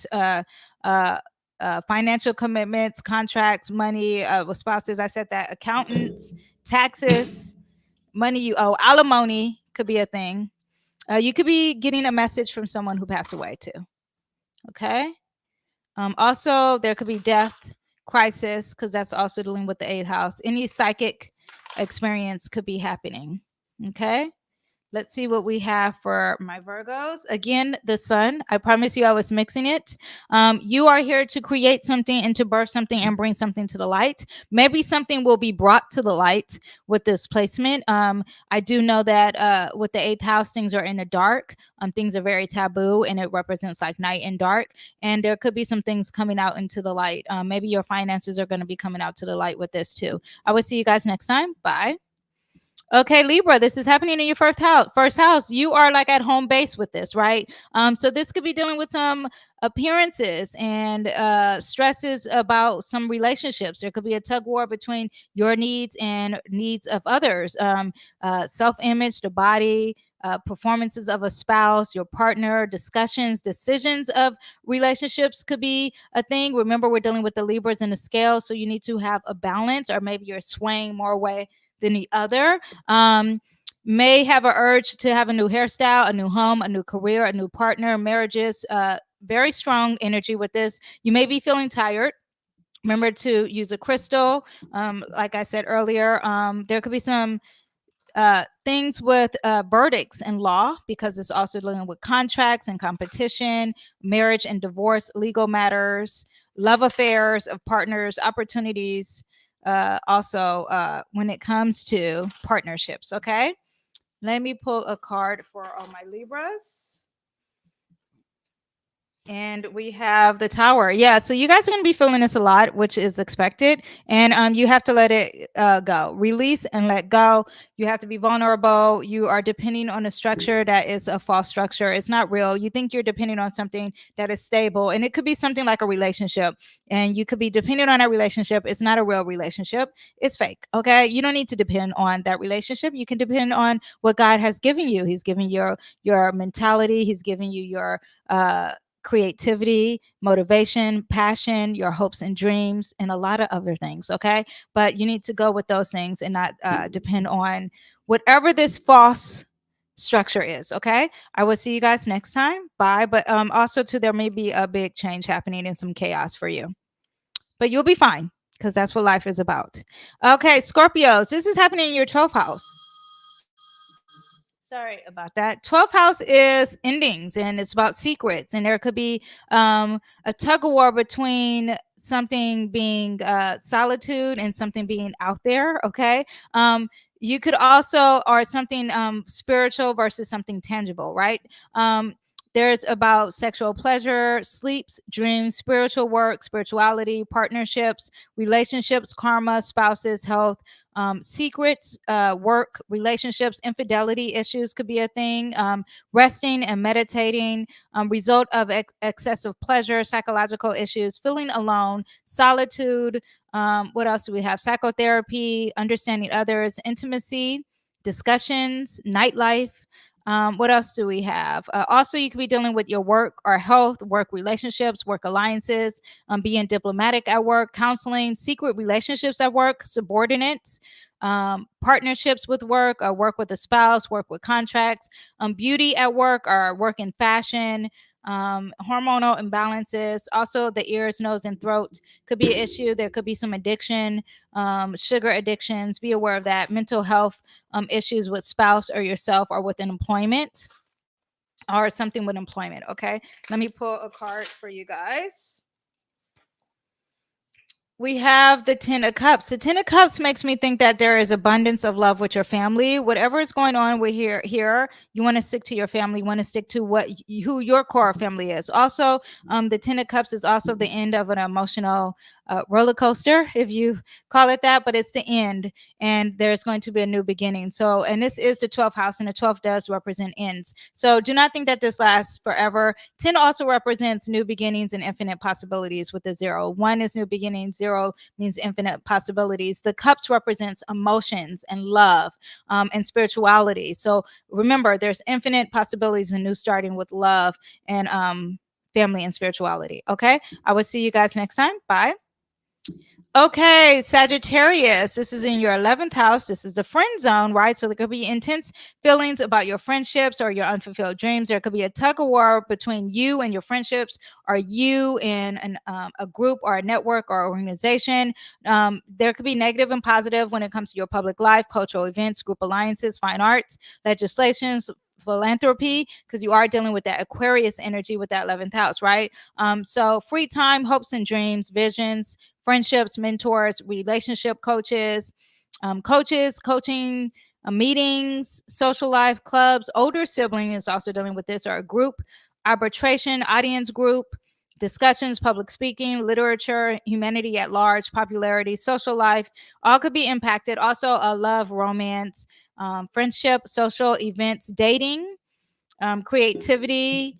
financial commitments, contracts, money with spouses. I said that. Accountants, taxes, money you owe, alimony could be a thing. You could be getting a message from someone who passed away too. Okay. Also, there could be death, crisis, because that's also dealing with the eighth house. Any psychic experience could be happening. Okay. Let's see what we have for my Virgos. Again, the sun. I promise you I was mixing it. You are here to create something and to birth something and bring something to the light. Maybe something will be brought to the light with this placement. I do know that with the eighth house, things are in the dark. Things are very taboo and it represents like night and dark. And there could be some things coming out into the light. Maybe your finances are going to be coming out to the light with this too. I will see you guys next time. Bye. Okay, Libra, this is happening in your first house. You are like at home base with this, right? So this could be dealing with some appearances and stresses about some relationships. There could be a tug war between your needs and needs of others. Self-image, the body, performances of a spouse, your partner, discussions, decisions of relationships could be a thing. Remember, we're dealing with the Libras and the scale, so you need to have a balance, or maybe you're swaying more way than the other. May have an urge to have a new hairstyle, a new home, a new career, a new partner, marriages. Very strong energy with this. You may be feeling tired. Remember to use a crystal. Like I said earlier, there could be some things with verdicts and law, because it's also dealing with contracts and competition, marriage and divorce, legal matters, love affairs of partners, opportunities. Also, when it comes to partnerships. Okay, let me pull a card for all my Libras. And we have the Tower. Yeah, so you guys are going to be feeling this a lot, which is expected. And you have to let it go. Release and let go. You have to be vulnerable. You are depending on a structure that is a false structure. It's not real. You think you're depending on something that is stable. And it could be something like a relationship. And you could be depending on a relationship. It's not a real relationship. It's fake. Okay. You don't need to depend on that relationship. You can depend on what God has given you. He's given you your mentality. He's given you your creativity, motivation, passion, your hopes and dreams, and a lot of other things. Okay. But you need to go with those things and not depend on whatever this false structure is. Okay. I will see you guys next time. Bye. But also, too, there may be a big change happening and some chaos for you, but you'll be fine because that's what life is about. Okay. Scorpios, this is happening in your 12th house. Sorry about that. 12th house is endings, and it's about secrets. And there could be a tug of war between something being solitude and something being out there. Okay. You could also, or something spiritual versus something tangible, right? There's about sexual pleasure, sleeps, dreams, spiritual work, spirituality, partnerships, relationships, karma, spouses, health, secrets, work, relationships, infidelity issues could be a thing, resting and meditating, result of excessive pleasure, psychological issues, feeling alone, solitude. What else do we have? Psychotherapy, understanding others, intimacy, discussions, nightlife. What else do we have? Also, you could be dealing with your work or health, work relationships, work alliances, being diplomatic at work, counseling, secret relationships at work, subordinates, partnerships with work, or work with a spouse, work with contracts, beauty at work, or work in fashion, hormonal imbalances. Also, the ears, nose, and throat could be an issue. There could be some addiction, sugar addictions. Be aware of that. Mental health issues with spouse or yourself, or with an employment, or something with employment. Okay, let me pull a card for you guys. We have the 10 of cups. The 10 of cups makes me think that there is abundance of love with your family. Whatever is going on with here, you want to stick to your family. You want to stick to who your core family is. Also, the 10 of cups is also the end of an emotional roller coaster, if you call it that, but it's the end, and there's going to be a new beginning. So, and this is the 12th house, and the 12th does represent ends. So do not think that this lasts forever. 10 also represents new beginnings and infinite possibilities with the 0. 1 is new beginnings, 0 means infinite possibilities. The cups represents emotions and love, and spirituality. So remember, there's infinite possibilities and new starting with love and family and spirituality. Okay, I will see you guys next time. Bye. Okay, Sagittarius, this is in your 11th house. This is the friend zone, right? So there could be intense feelings about your friendships or your unfulfilled dreams. There could be a tug of war between you and your friendships, or you and a group or a network or organization. There could be negative and positive when it comes to your public life, cultural events, group alliances, fine arts, legislations, philanthropy, because you are dealing with that Aquarius energy with that 11th house, right? So free time, hopes and dreams, visions, friendships, mentors, relationship coaches, coaching, meetings, social life, clubs. Older sibling is also dealing with this, or a group, arbitration, audience group, discussions, public speaking, literature, humanity at large, popularity, social life, all could be impacted. Also, a love, romance, friendship, social events, dating, creativity,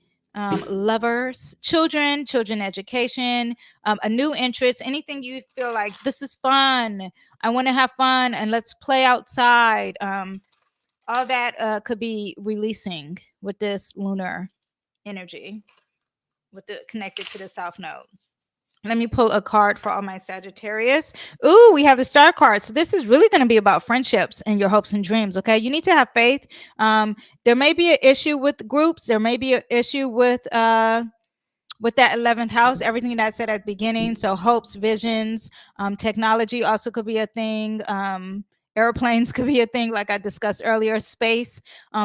lovers, children education, a new interest, anything you feel like this is fun. I want to have fun and let's play outside. All that could be releasing with this lunar energy, with the connected to the South Node. Let me pull a card for all my Sagittarius. Ooh, we have the star card. So this is really going to be about friendships and your hopes and dreams. Okay, you need to have faith. There may be an issue with groups. There may be an issue with with that 11th house, everything that I said at the beginning. So hopes, visions, technology also could be a thing. Airplanes could be a thing, like I discussed earlier. Space,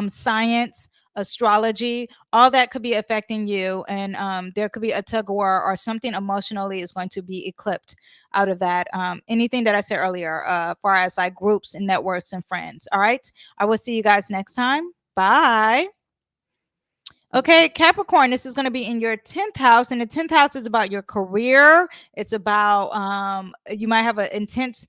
science, astrology, all that could be affecting you. And there could be a tug of war or something emotionally is going to be eclipsed out of that. Anything that I said earlier, far as like groups and networks and friends. All right. I will see you guys next time. Bye. Okay, Capricorn, this is going to be in your 10th house, and the 10th house is about your career. It's about you might have an intense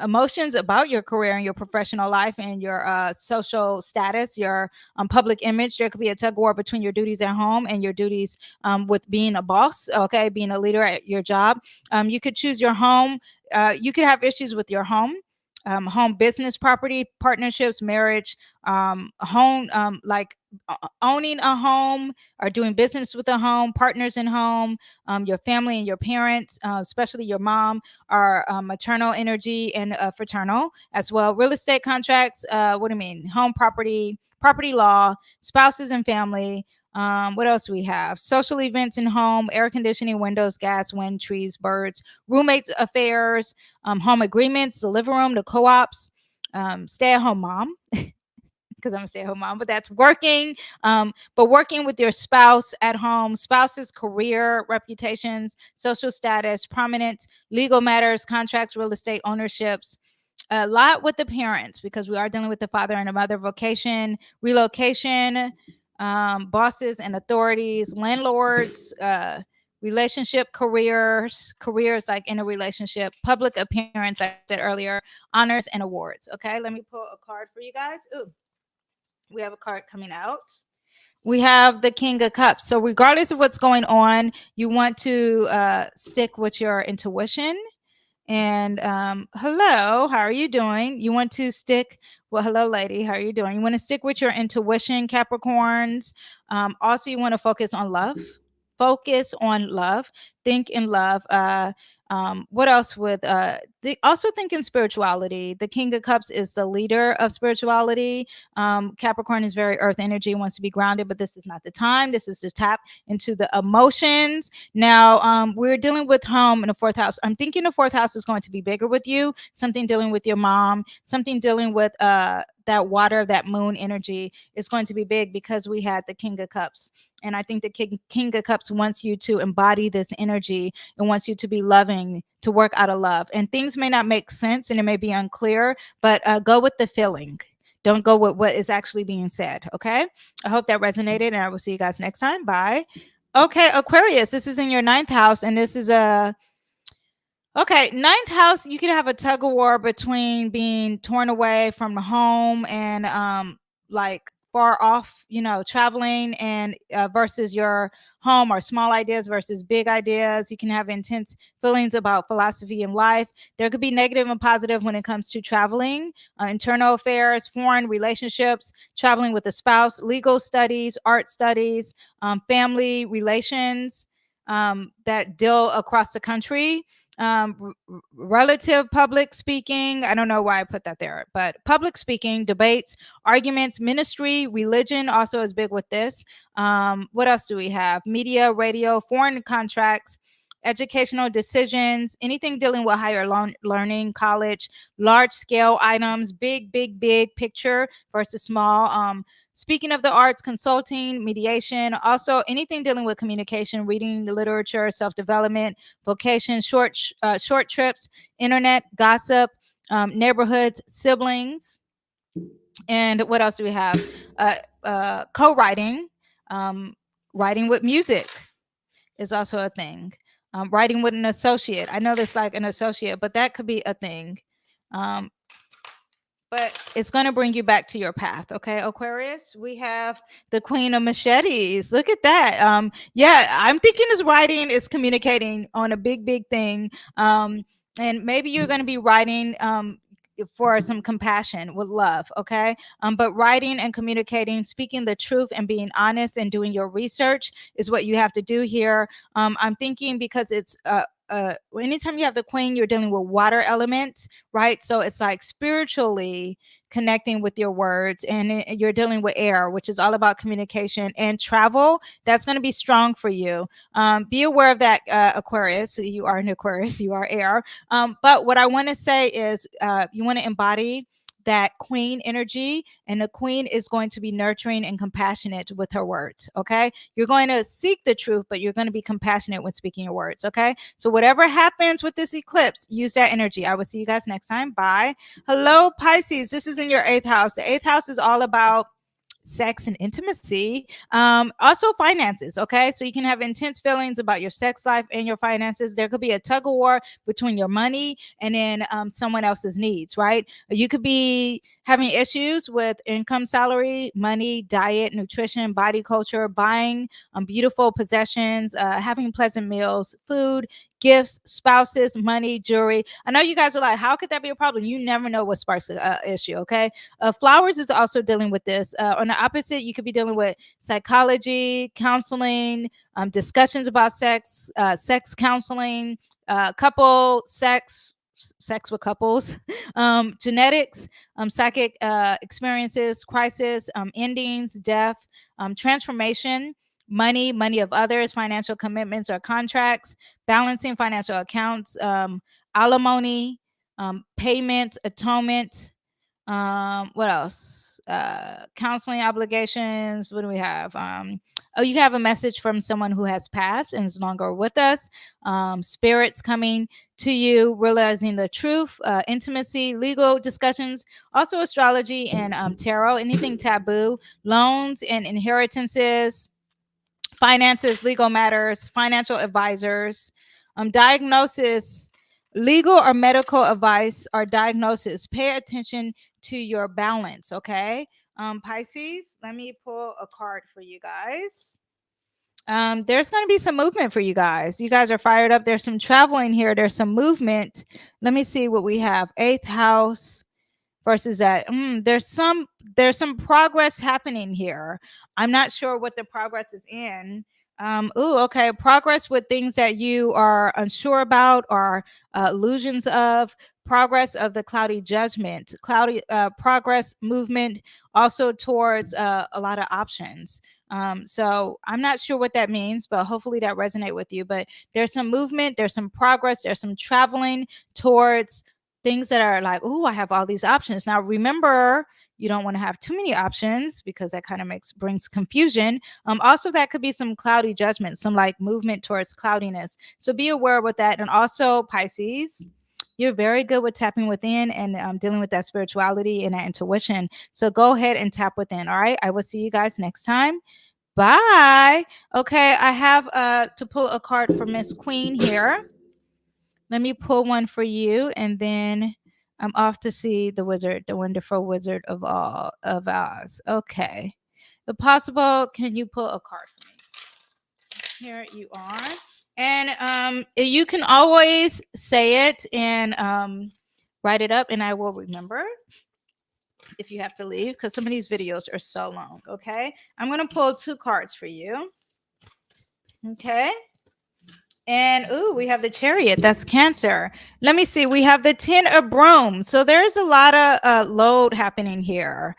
emotions about your career and your professional life and your social status, your public image. There could be a tug of war between your duties at home and your duties with being a boss, okay, being a leader at your job. You could choose your home. You could have issues with your home. Home business property partnerships marriage home like owning a home or doing business with a home, partners in home, your family and your parents, especially your mom, are maternal energy and fraternal as well. Real estate contracts, what do you mean? Home property, property law, spouses and family. What else do we have? Social events in home, air conditioning, windows, gas, wind, trees, birds, roommates affairs, home agreements, the living room, the co-ops, stay at home mom. Because I'm a stay-at-home mom, but that's working. But working with your spouse at home, spouse's career, reputations, social status, prominence, legal matters, contracts, real estate ownerships. A lot with the parents because we are dealing with the father and the mother, vocation, relocation, bosses and authorities, landlords, relationship, careers like in a relationship, public appearance, I said earlier, honors and awards. Okay, let me pull a card for you guys. Ooh. We have a card coming out. We have the King of Cups. So, regardless of what's going on, you want to stick with your intuition. And hello, how are you doing? You want to stick. Well, hello, lady. How are you doing? You want to stick with your intuition, Capricorns. Also, you want to focus on love. Focus on love. Think in love. What else would also think in spirituality? The King of Cups is the leader of spirituality. Capricorn is very earth energy, wants to be grounded, but this is not the time. This is to tap into the emotions. Now, we're dealing with home in the fourth house. I'm thinking the fourth house is going to be bigger with you, something dealing with your mom, something dealing with that water, that moon energy is going to be big because we had the King of Cups. And I think the King of Cups wants you to embody this energy and wants you to be loving, to work out of love. And things may not make sense and it may be unclear, but go with the feeling. Don't go with what is actually being said. Okay. I hope that resonated, and I will see you guys next time. Bye. Okay, Aquarius, this is in your 9th house, and this is a okay, 9th house. You could have a tug of war between being torn away from the home and like far off, traveling, and versus your home, or small ideas versus big ideas. You can have intense feelings about philosophy and life. There could be negative and positive when it comes to traveling, internal affairs, foreign relationships, traveling with a spouse, legal studies, art studies, family relations that deal across the country. Relative public speaking. I don't know why I put that there, but public speaking, debates, arguments, ministry, religion also is big with this. What else do we have? Media, radio, foreign contracts, educational decisions, anything dealing with higher learning, college, large scale items, big picture versus small. Speaking of the arts, consulting, mediation, also anything dealing with communication, reading the literature, self-development, vocation, short trips, internet, gossip, neighborhoods, siblings. And what else do we have? Co-writing, writing with music is also a thing. Writing with an associate. I know there's like an associate, but that could be a thing. But it's going to bring you back to your path. Okay, Aquarius, we have the Queen of Machetes. Look at that. Yeah, I'm thinking this writing is communicating on a big thing. And maybe you're going to be writing for some compassion with love. Okay. But writing and communicating, speaking the truth and being honest and doing your research is what you have to do here. I'm thinking because it's anytime you have the queen, you're dealing with water elements, right? So it's like spiritually connecting with your words, and you're dealing with air, which is all about communication and travel. That's going to be strong for you. Be aware of that, Aquarius. You are an Aquarius, you are air. But what I want to say is you want to embody that queen energy, and the queen is going to be nurturing and compassionate with her words. Okay, you're going to seek the truth, but you're going to be compassionate when speaking your words. Okay, so whatever happens with this eclipse, use that energy. I will see you guys next time. Bye. Hello, Pisces. This is in your 8th house. The 8th house is all about sex and intimacy, also finances. Okay, so you can have intense feelings about your sex life and your finances. There could be a tug of war between your money and then someone else's needs, right? You could be having issues with income, salary, money, diet, nutrition, body culture, buying beautiful possessions, having pleasant meals, food, gifts, spouses, money, jewelry. I know you guys are like, how could that be a problem? You never know what sparks an issue. Okay, flowers is also dealing with this. On the opposite, you could be dealing with psychology, counseling, discussions about sex, sex counseling, couple sex with couples, genetics, psychic experiences, crisis, endings, death, transformation, money of others, financial commitments or contracts, balancing financial accounts, alimony, payment, atonement, what else? Counseling obligations. What do we have? Oh, you have a message from someone who has passed and is no longer with us. Spirits coming to you, realizing the truth, intimacy, legal discussions, also astrology and tarot, anything taboo, loans and inheritances, finances, legal matters, financial advisors, diagnosis, legal or medical advice or diagnosis. Pay attention to your balance, okay? Pisces, let me pull a card for you guys. There's going to be some movement for you guys. You guys are fired up. There's some traveling here. There's some movement. Let me see what we have. 8th house versus that. There's some progress happening here. I'm not sure what the progress is in. Okay, progress with things that you are unsure about or illusions of. Progress of the cloudy judgment, cloudy progress movement, also towards a lot of options. So I'm not sure what that means, but hopefully that resonate with you. But there's some movement, there's some progress, there's some traveling towards things that are like, oh, I have all these options. Now, remember, you don't want to have too many options because that kind of brings confusion. Also, that could be some cloudy judgment, some like movement towards cloudiness. So be aware with that. And also, Pisces, you're very good with tapping within and dealing with that spirituality and that intuition. So go ahead and tap within. All right. I will see you guys next time. Bye. Okay. I have to pull a card for Miss Queen here. Let me pull one for you, and then I'm off to see the wizard, the wonderful Wizard of all of Oz. Okay. If possible, can you pull a card for me? Here you are. And you can always say it and write it up, and I will remember if you have to leave, because some of these videos are so long. Okay. I'm going to pull 2 cards for you. Okay. And we have the Chariot. That's Cancer. Let me see. We have the 10 of Brooms. So there's a lot of load happening here.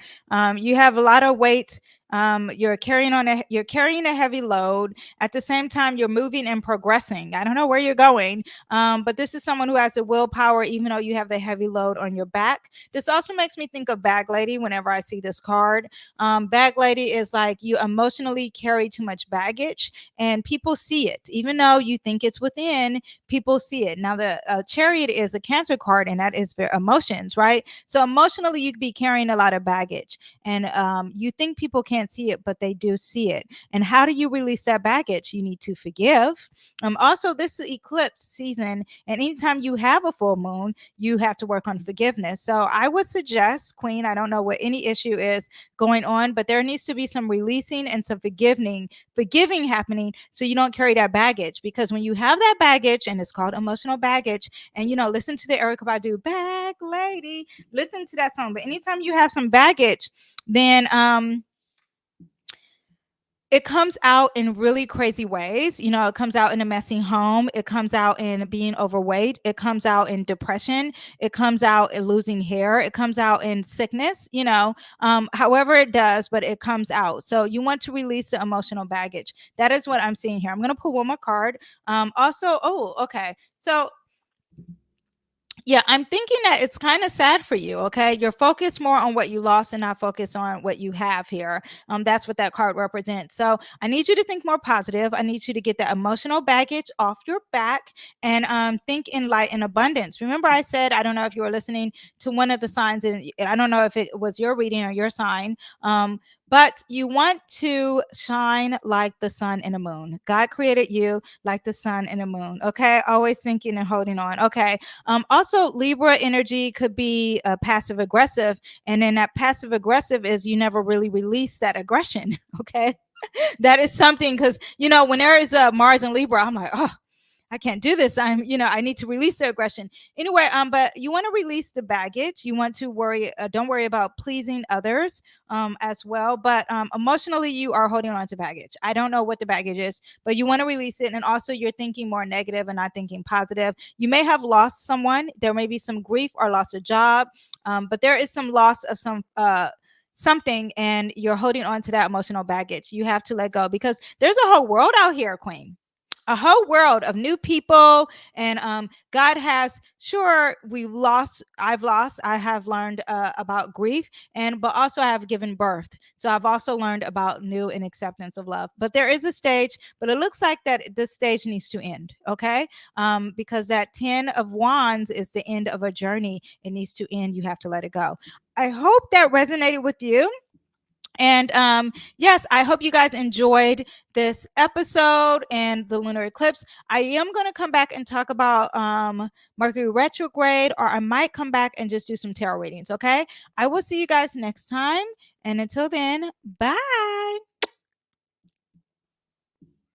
You have a lot of weight. You're carrying a heavy load. At the same time, you're moving and progressing. I don't know where you're going, but this is someone who has the willpower, even though you have the heavy load on your back. This also makes me think of Bag Lady whenever I see this card. Bag Lady is like you emotionally carry too much baggage, and people see it. Even though you think it's within, people see it. Now, the Chariot is a Cancer card, and that is their emotions, right? So emotionally, you could be carrying a lot of baggage, and you think people can't see it, but they do see it. And how do you release that baggage? You need to forgive. Also, this is eclipse season, and anytime you have a full moon, you have to work on forgiveness. So I would suggest, Queen, I don't know what any issue is going on, but there needs to be some releasing and some forgiving happening, so you don't carry that baggage. Because when you have that baggage, and it's called emotional baggage, and listen to the Erykah Badu Bag Lady, listen to that song. But anytime you have some baggage, then It comes out in really crazy ways. You know, it comes out in a messy home. It comes out in being overweight. It comes out in depression. It comes out in losing hair. It comes out in sickness, however it does, but it comes out. So you want to release the emotional baggage. That is what I'm seeing here. I'm going to pull one more card. Also, oh, okay. So yeah, I'm thinking that it's kind of sad for you. Okay, you're focused more on what you lost and not focused on what you have here. That's what that card represents. So I need you to think more positive. I need you to get that emotional baggage off your back and think in light and abundance. Remember, I said, I don't know if you were listening to one of the signs, and I don't know if it was your reading or your sign. But you want to shine like the sun and the moon. God created you like the sun and the moon. Okay, always thinking and holding on. Okay, also, Libra energy could be passive aggressive. And then that passive aggressive is you never really release that aggression. Okay. That is something because, when there is a Mars and Libra, I'm like, oh, I can't do this. I need to release the aggression. Anyway, but you want to release the baggage. You want to don't worry about pleasing others as well. But emotionally, you are holding on to baggage. I don't know what the baggage is, but you want to release it. And also, you're thinking more negative and not thinking positive. You may have lost someone. There may be some grief or lost a job, but there is some loss of something, and you're holding on to that emotional baggage. You have to let go because there's a whole world out here, Queen, a whole world of new people. And God has, sure, I have learned about grief, but also I have given birth, so I've also learned about new and acceptance of love. But there is a stage, but it looks like that this stage needs to end. Okay, because that 10 of wands is the end of a journey. It needs to end. You have to let it go. I hope that resonated with you. And yes, I hope you guys enjoyed this episode and the lunar eclipse. I am going to come back and talk about Mercury retrograde, or I might come back and just do some tarot readings. Okay. I will see you guys next time. And until then, bye.